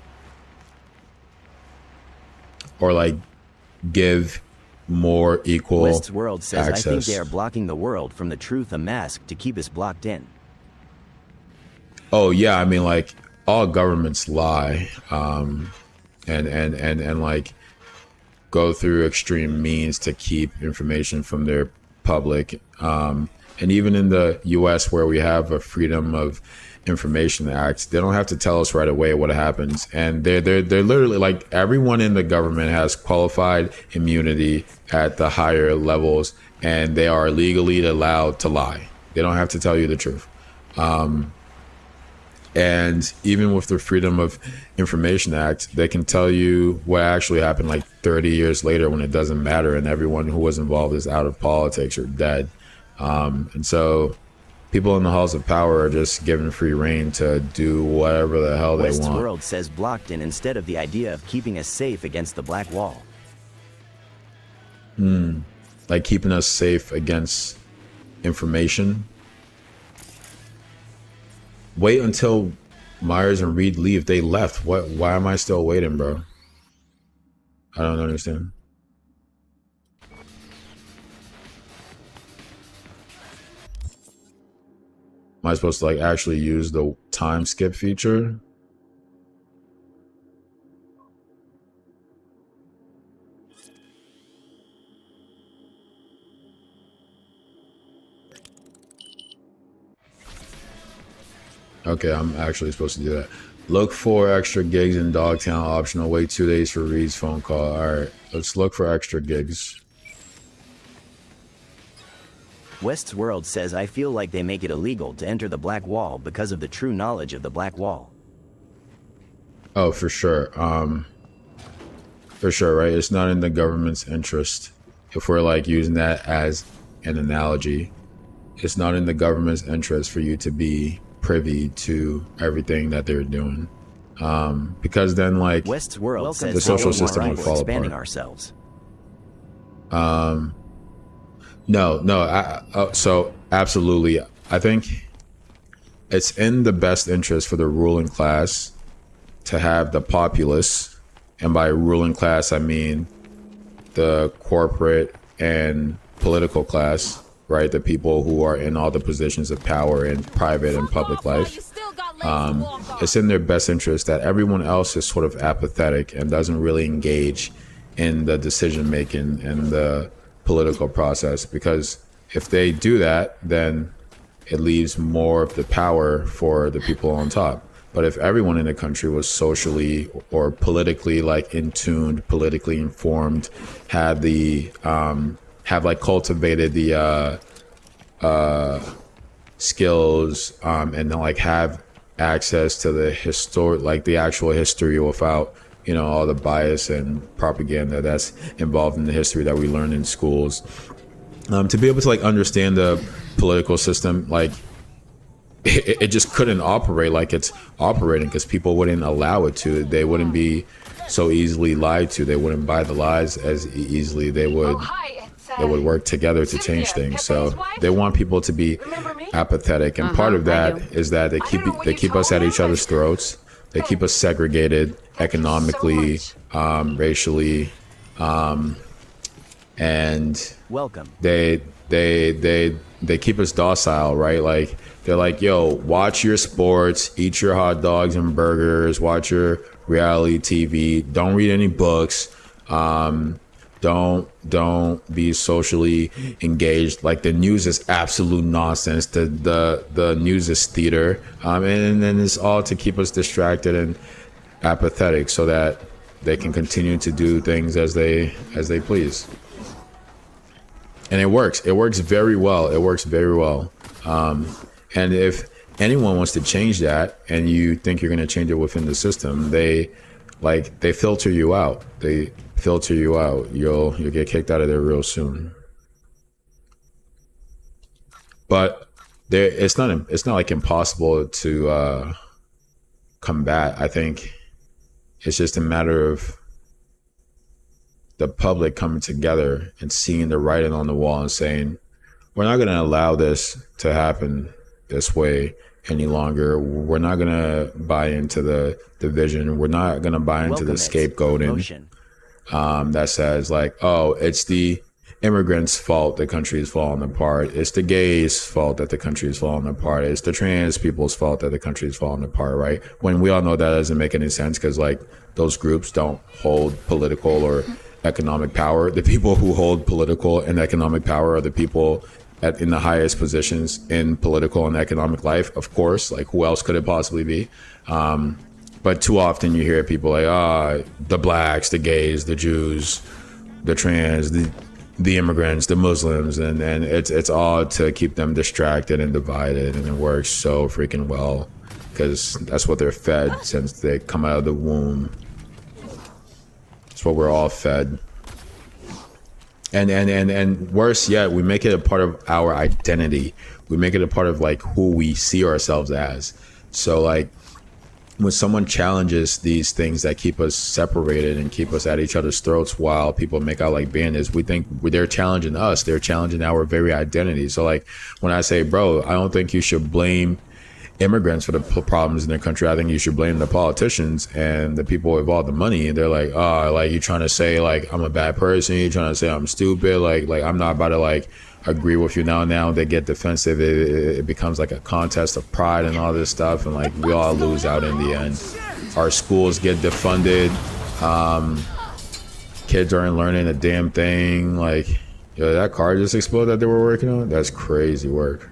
Or like give more equal West's World says access. I think they are blocking the world from the truth unmasked to keep us blocked in. Oh yeah, I mean like all governments lie, and like go through extreme means to keep information from their public. And even in the US where we have a Freedom of Information Act, they don't have to tell us right away what happens. And they're literally like everyone in the government has qualified immunity at the higher levels and they are legally allowed to lie. They don't have to tell you the truth. And even with the Freedom of Information Act, they can tell you what actually happened like 30 years later when it doesn't matter and everyone who was involved is out of politics or dead. And so people in the halls of power are just given free reign to do whatever the hell they want. West's World says blocked in instead of the idea of keeping us safe against the black wall. Like keeping us safe against information. Wait until Myers and Reed leave. They left. What? Why am I still waiting, bro? I don't understand. Am I supposed to like actually use the time skip feature? Okay, I'm actually supposed to do that. Look for extra gigs in Dogtown optional. Wait 2 days for Reed's phone call. All right, let's look for extra gigs. West's World says I feel like they make it illegal to enter the black wall because of the true knowledge of the black wall. Oh, for sure. For sure, right? It's not in the government's interest. If we're like using that as an analogy, it's not in the government's interest for you to be privy to everything that they're doing, because then like West's World says the social system would fall expanding apart. Ourselves. No. So absolutely, I think it's in the best interest for the ruling class to have the populace, and by ruling class I mean the corporate and political class, right? The people who are in all the positions of power in private and public life. It's in their best interest that everyone else is sort of apathetic and doesn't really engage in the decision making and the political process, because if they do that, then it leaves more of the power for the people on top. But if everyone in the country was socially or politically like in tuned, politically informed, had the have like cultivated the skills and like have access to the like the actual history without, you know, all the bias and propaganda that's involved in the history that we learn in schools, to be able to like understand the political system, like it just couldn't operate like it's operating because people wouldn't allow it to. They wouldn't be so easily lied to. They wouldn't buy the lies as easily. They would work together to change things. So they want people to be apathetic, and part of that is that they keep us at each other's throats. They keep us segregated economically, racially, and welcome. They keep us docile, right? Like they're like, yo, watch your sports, eat your hot dogs and burgers, watch your reality TV, don't read any books, don't be socially engaged. Like the news is absolute nonsense. The news is theater, and then it's all to keep us distracted and apathetic so that they can continue to do things as they please. And it works very well. And if anyone wants to change that and you think you're going to change it within the system, they filter you out. You'll get kicked out of there real soon. But it's not like impossible to combat. I think it's just a matter of the public coming together and seeing the writing on the wall and saying, we're not going to allow this to happen this way any longer. We're not going to buy into the division. We're not going to buy into the scapegoating that says like, oh, it's the immigrants' fault the country is falling apart. It's the gays' fault that the country is falling apart. It's the trans people's fault that the country is falling apart, right? When we all know that doesn't make any sense because like those groups don't hold political or economic power. The people who hold political and economic power are the people in the highest positions in political and economic life, of course. Like who else could it possibly be? But too often you hear people like, the blacks, the gays, the Jews, the trans, the immigrants, the Muslims, and it's all to keep them distracted and divided, and it works so freaking well because that's what they're fed since they come out of the womb. That's what we're all fed. And worse yet, we make it a part of our identity. We make it a part of like who we see ourselves as. So like when someone challenges these things that keep us separated and keep us at each other's throats while people make out like bandits, we think they're challenging us. They're challenging our very identity. So like when I say, bro, I don't think you should blame immigrants for the problems in their country. I think you should blame the politicians and the people with all the money. And they're like, oh, like you trying to say like I'm a bad person, you trying to say I'm stupid, like I'm not about to like agree with you now. They get defensive. It becomes like a contest of pride and all this stuff, and like we all lose out in the end. Our schools get defunded, kids aren't learning a damn thing. Like, yo, that car just exploded that they were working on. That's crazy work.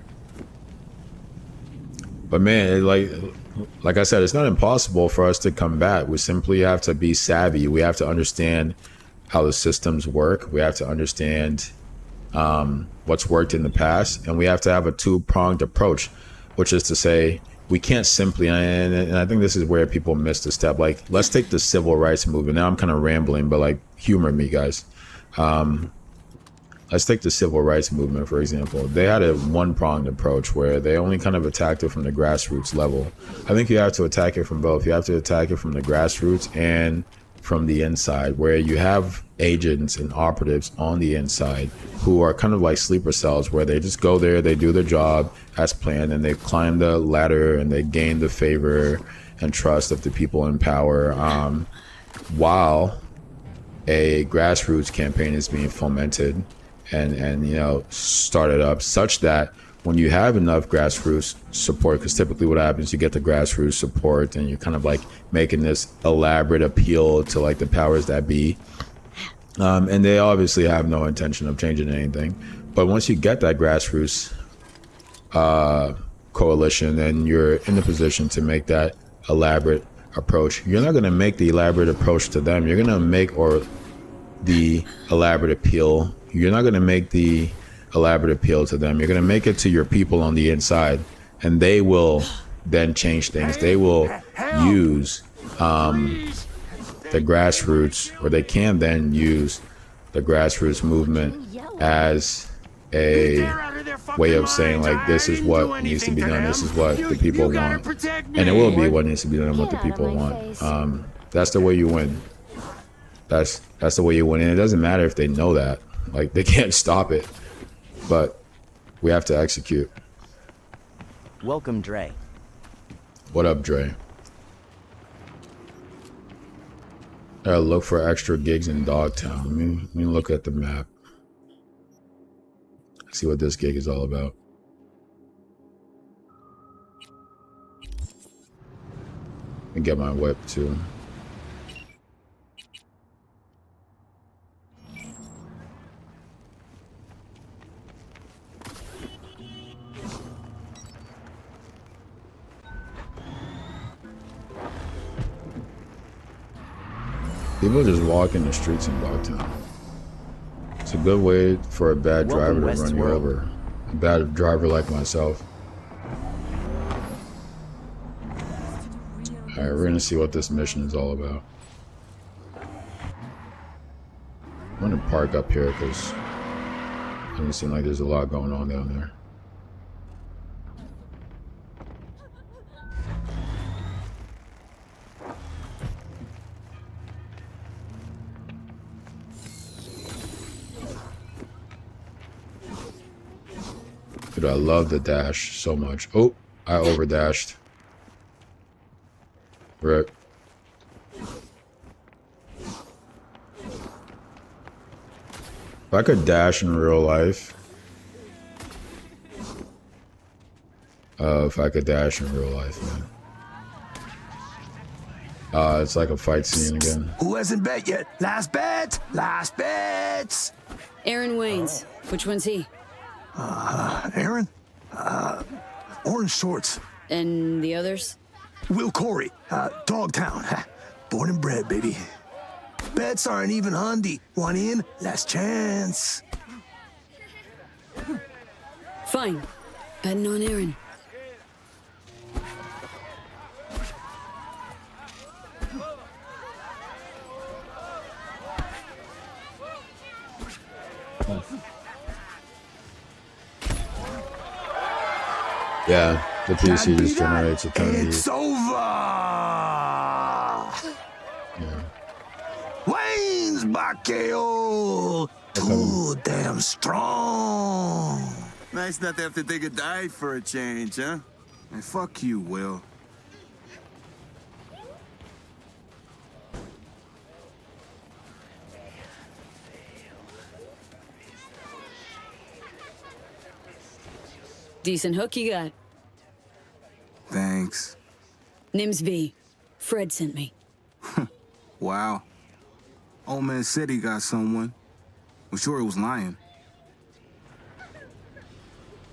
But man, like I said, it's not impossible for us to combat. We simply have to be savvy. We have to understand how the systems work. We have to understand what's worked in the past, and we have to have a two-pronged approach, which is to say we can't simply, and I think this is where people miss the step. Like, let's take the civil rights movement. Now I'm kind of rambling, but like, humor me, guys. Let's take the civil rights movement, for example. They had a one-pronged approach where they only kind of attacked it from the grassroots level. I think you have to attack it from both. You have to attack it from the grassroots and from the inside, where you have agents and operatives on the inside who are kind of like sleeper cells, where they just go there, they do their job as planned, and they climb the ladder and they gain the favor and trust of the people in power, while a grassroots campaign is being fomented and you know, started up, such that when you have enough grassroots support, because typically what happens, you get the grassroots support and you're kind of like making this elaborate appeal to like the powers that be, and they obviously have no intention of changing anything. But once you get that grassroots coalition, and you're in the position to make that elaborate approach. You're not going to make the elaborate approach to them. You're going to make the elaborate appeal. You're not going to make the elaborate appeal to them. You're going to make it to your people on the inside, and they will then change things. They will use the grassroots, or they can then use the grassroots movement as a way of saying, like, this is what needs to be done, this is what the people want, and it will be what needs to be done, what the people want. That's the way you win. That's the way you win, and it doesn't matter if they know that. Like, they can't stop it, but we have to execute. Welcome, Dre. What up, Dre? Look for extra gigs in Dogtown. Let me look at the map. See what this gig is all about. And get my whip too. People just walk in the streets in Dogtown. It's a good way for a bad driver to run you over. A bad driver like myself. Alright, we're gonna see what this mission is all about. I'm gonna park up here because it doesn't seem like there's a lot going on down there. Dude, I love the dash so much. Oh, I overdashed. Right. If I could dash in real life. If I could dash in real life, man. It's like a fight scene again. Who hasn't bet yet? Last bet? Last bets! Aaron Waynes. Which one's he? Aaron? Orange shorts. And the others? Will Corey. Dogtown. Born and bred, baby. Bets aren't even handy. One in, last chance. Fine. Betting on Aaron. Yeah, the PC just generates a ton of It's these. over! Yeah. Wayne's Bakeo! Too damn strong! Nice not to have to take a dive for a change, huh? And fuck you, Will. Decent hook you got. Thanks. Name's V. Fred sent me. Wow. Old man said he got someone. I'm sure he was lying.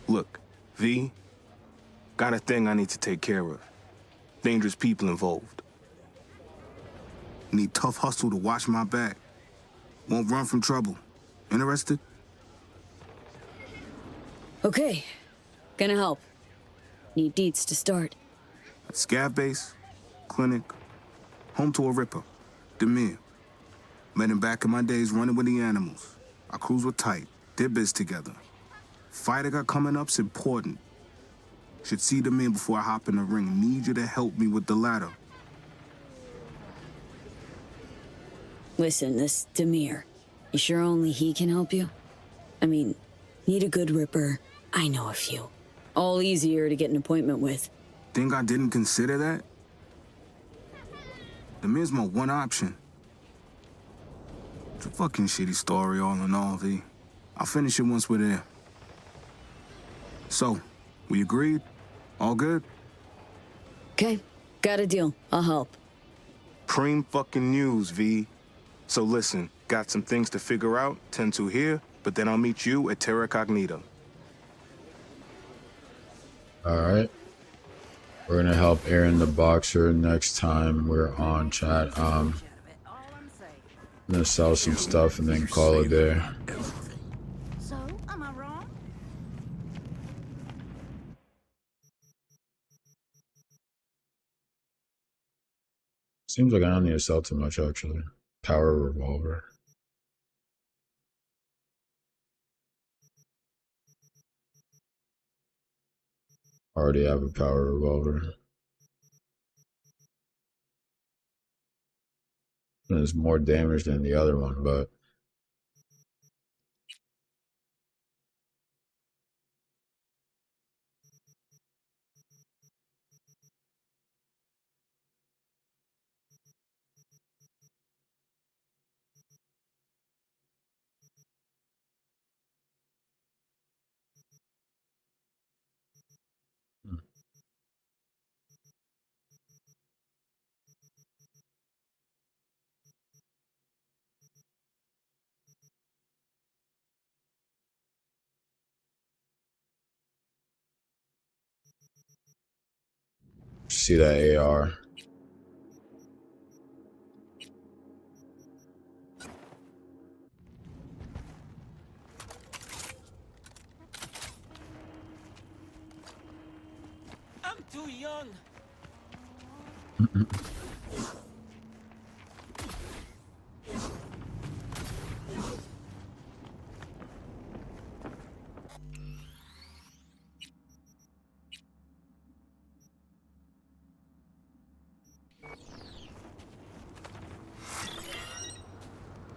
Look, V, got a thing I need to take care of. Dangerous people involved. Need tough hustle to watch my back. Won't run from trouble. Interested? Okay. Gonna help. Need deeds to start. Scav base, clinic, home to a ripper, Demir. Met him back in my days running with the animals. Our crews were tight, did biz together. Fight I got coming up's important. Should see Demir before I hop in the ring. Need you to help me with the ladder. Listen, this Demir. You sure only he can help you? I mean, need a good ripper. I know a few. All easier to get an appointment with. Think I didn't consider that? Demir's my one option. It's a fucking shitty story all in all, V. I'll finish it once we're there. So, we agreed? All good? Okay, got a deal. I'll help. Cream fucking news, V. So listen, got some things to figure out, tend to here, but then I'll meet you at Terra Cognita. All right. We're gonna help Aaron the Boxer next time we're on, chat. I'm gonna sell some stuff and then call it there. So, am I wrong? Seems like I don't need to sell too much actually. Power revolver. Already have a power revolver. And it's more damage than the other one, but see that AR. I'm too young.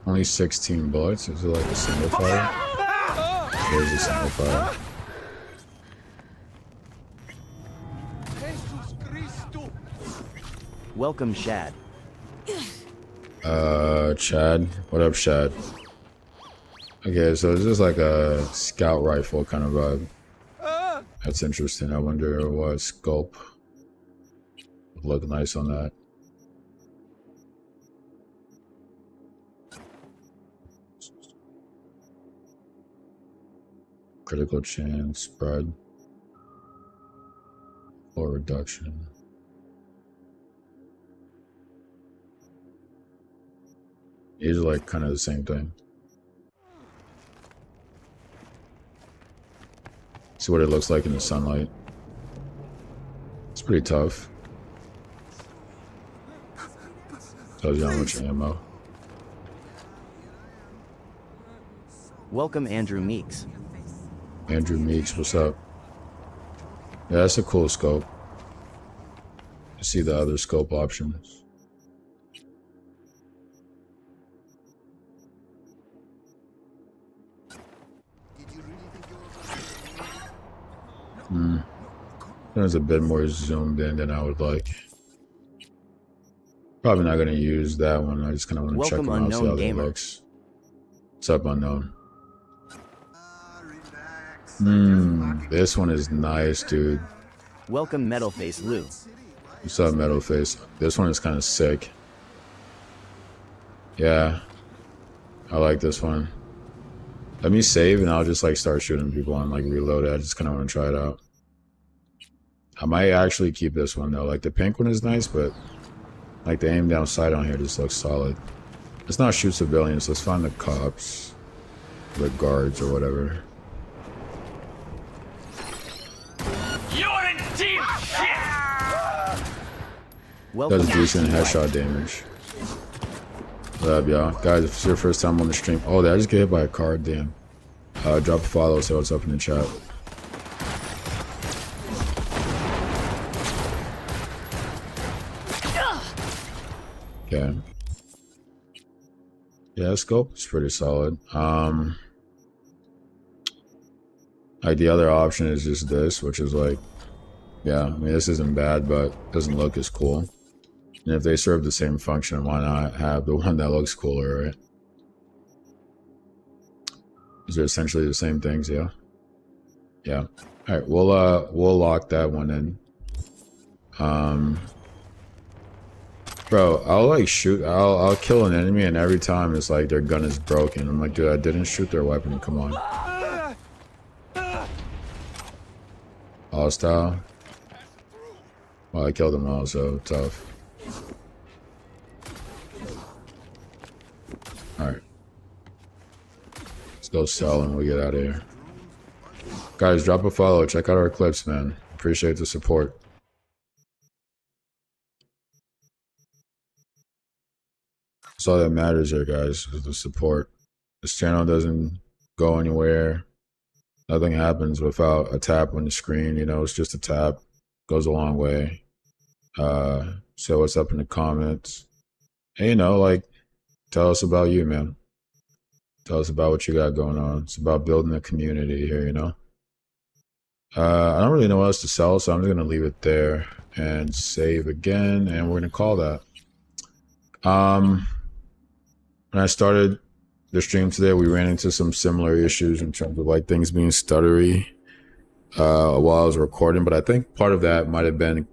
Only 16 bullets? Is it like a single fire? There's a single fire. Welcome, Shad. Chad? What up, Shad? Okay, so it's just like a scout rifle kind of vibe. That's interesting. I wonder what scope would look nice on that. Critical chance, spread, or reduction. These are like kind of the same thing. See what it looks like in the sunlight. It's pretty tough. Tells you how much ammo. Welcome, Andrew Meeks. Andrew Meeks, what's up? Yeah, that's a cool scope. You see the other scope options. There's a bit more zoomed in than I would like. Probably not going to use that one. I just kind of want to check them out, see how it looks. What's up, Unknown? This one is nice, dude. Welcome, Metalface Lou. What's up, Metalface? This one is kind of sick. Yeah. I like this one. Let me save and I'll just like start shooting people and like reload it. I just kind of want to try it out. I might actually keep this one though. Like the pink one is nice, but like the aim down sight on here just looks solid. Let's not shoot civilians. Let's find the cops, the guards or whatever. You're in deep shit. Does decent headshot damage. What up, y'all? Guys, if it's your first time on the stream. Oh, did I just get hit by a car? Damn. Drop a follow, say what's up in the chat. Okay. Yeah, scope is pretty solid. Like the other option is just this, which is like, yeah, I mean this isn't bad, but doesn't look as cool. And if they serve the same function, why not have the one that looks cooler, right? These are essentially the same things, yeah. Yeah. All right, we'll lock that one in. Bro, I'll like shoot, I'll kill an enemy and every time it's like their gun is broken. I'm like, dude, I didn't shoot their weapon, come on. Hostile. Well, I killed them all, so tough. Alright. Let's go sell and we'll get out of here. Guys, drop a follow. Check out our clips, man. Appreciate the support. That's all that matters here, guys, is the support. This channel doesn't go anywhere. Nothing happens without a tap on the screen. You know, it's just a tap. Goes a long way. So what's up in the comments. And, you know, like, tell us about you, man. Tell us about what you got going on. It's about building a community here, you know. I don't really know what else to sell, so I'm just going to leave it there and save again, and we're going to call that. When I started the stream today, we ran into some similar issues in terms of like things being stuttery while I was recording, but I think part of that might have been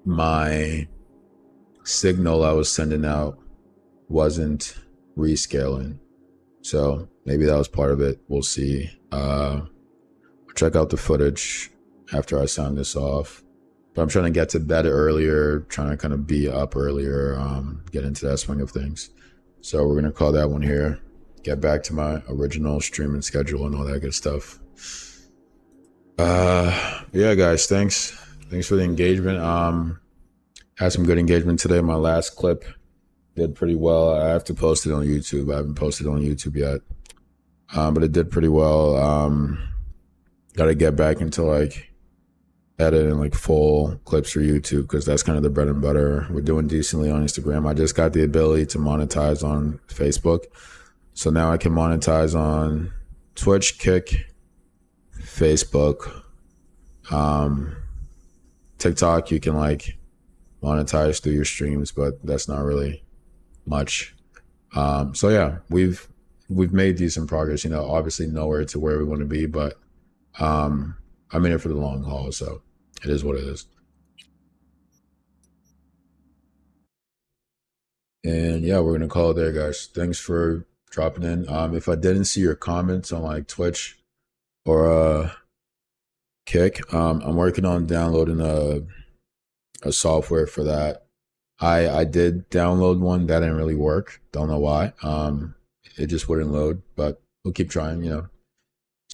my signal I was sending out wasn't rescaling. So maybe that was part of it. We'll see. Check out the footage after I sign this off. But I'm trying to get to bed earlier, trying to kind of be up earlier, get into that swing of things. So we're going to call that one here. Get back to my original streaming schedule and all that good stuff. Yeah, guys, thanks. Thanks for the engagement. Had some good engagement today. My last clip did pretty well. I have to post it on YouTube. I haven't posted it on YouTube yet. But it did pretty well. Got to get back into like editing like full clips for YouTube because that's kind of the bread and butter. We're doing decently on Instagram. I just got the ability to monetize on Facebook. So now I can monetize on Twitch, Kick, Facebook, TikTok. You can like monetize through your streams, but that's not really much. So yeah, we've made decent progress, you know, obviously nowhere to where we want to be, but I'm in it for the long haul, so it is what it is. And yeah, we're gonna call it there, guys. Thanks for dropping in. If I didn't see your comments on like Twitch or Kick, I'm working on downloading a software for that. I did download one that didn't really work. Don't know why. It just wouldn't load, but we'll keep trying, you know.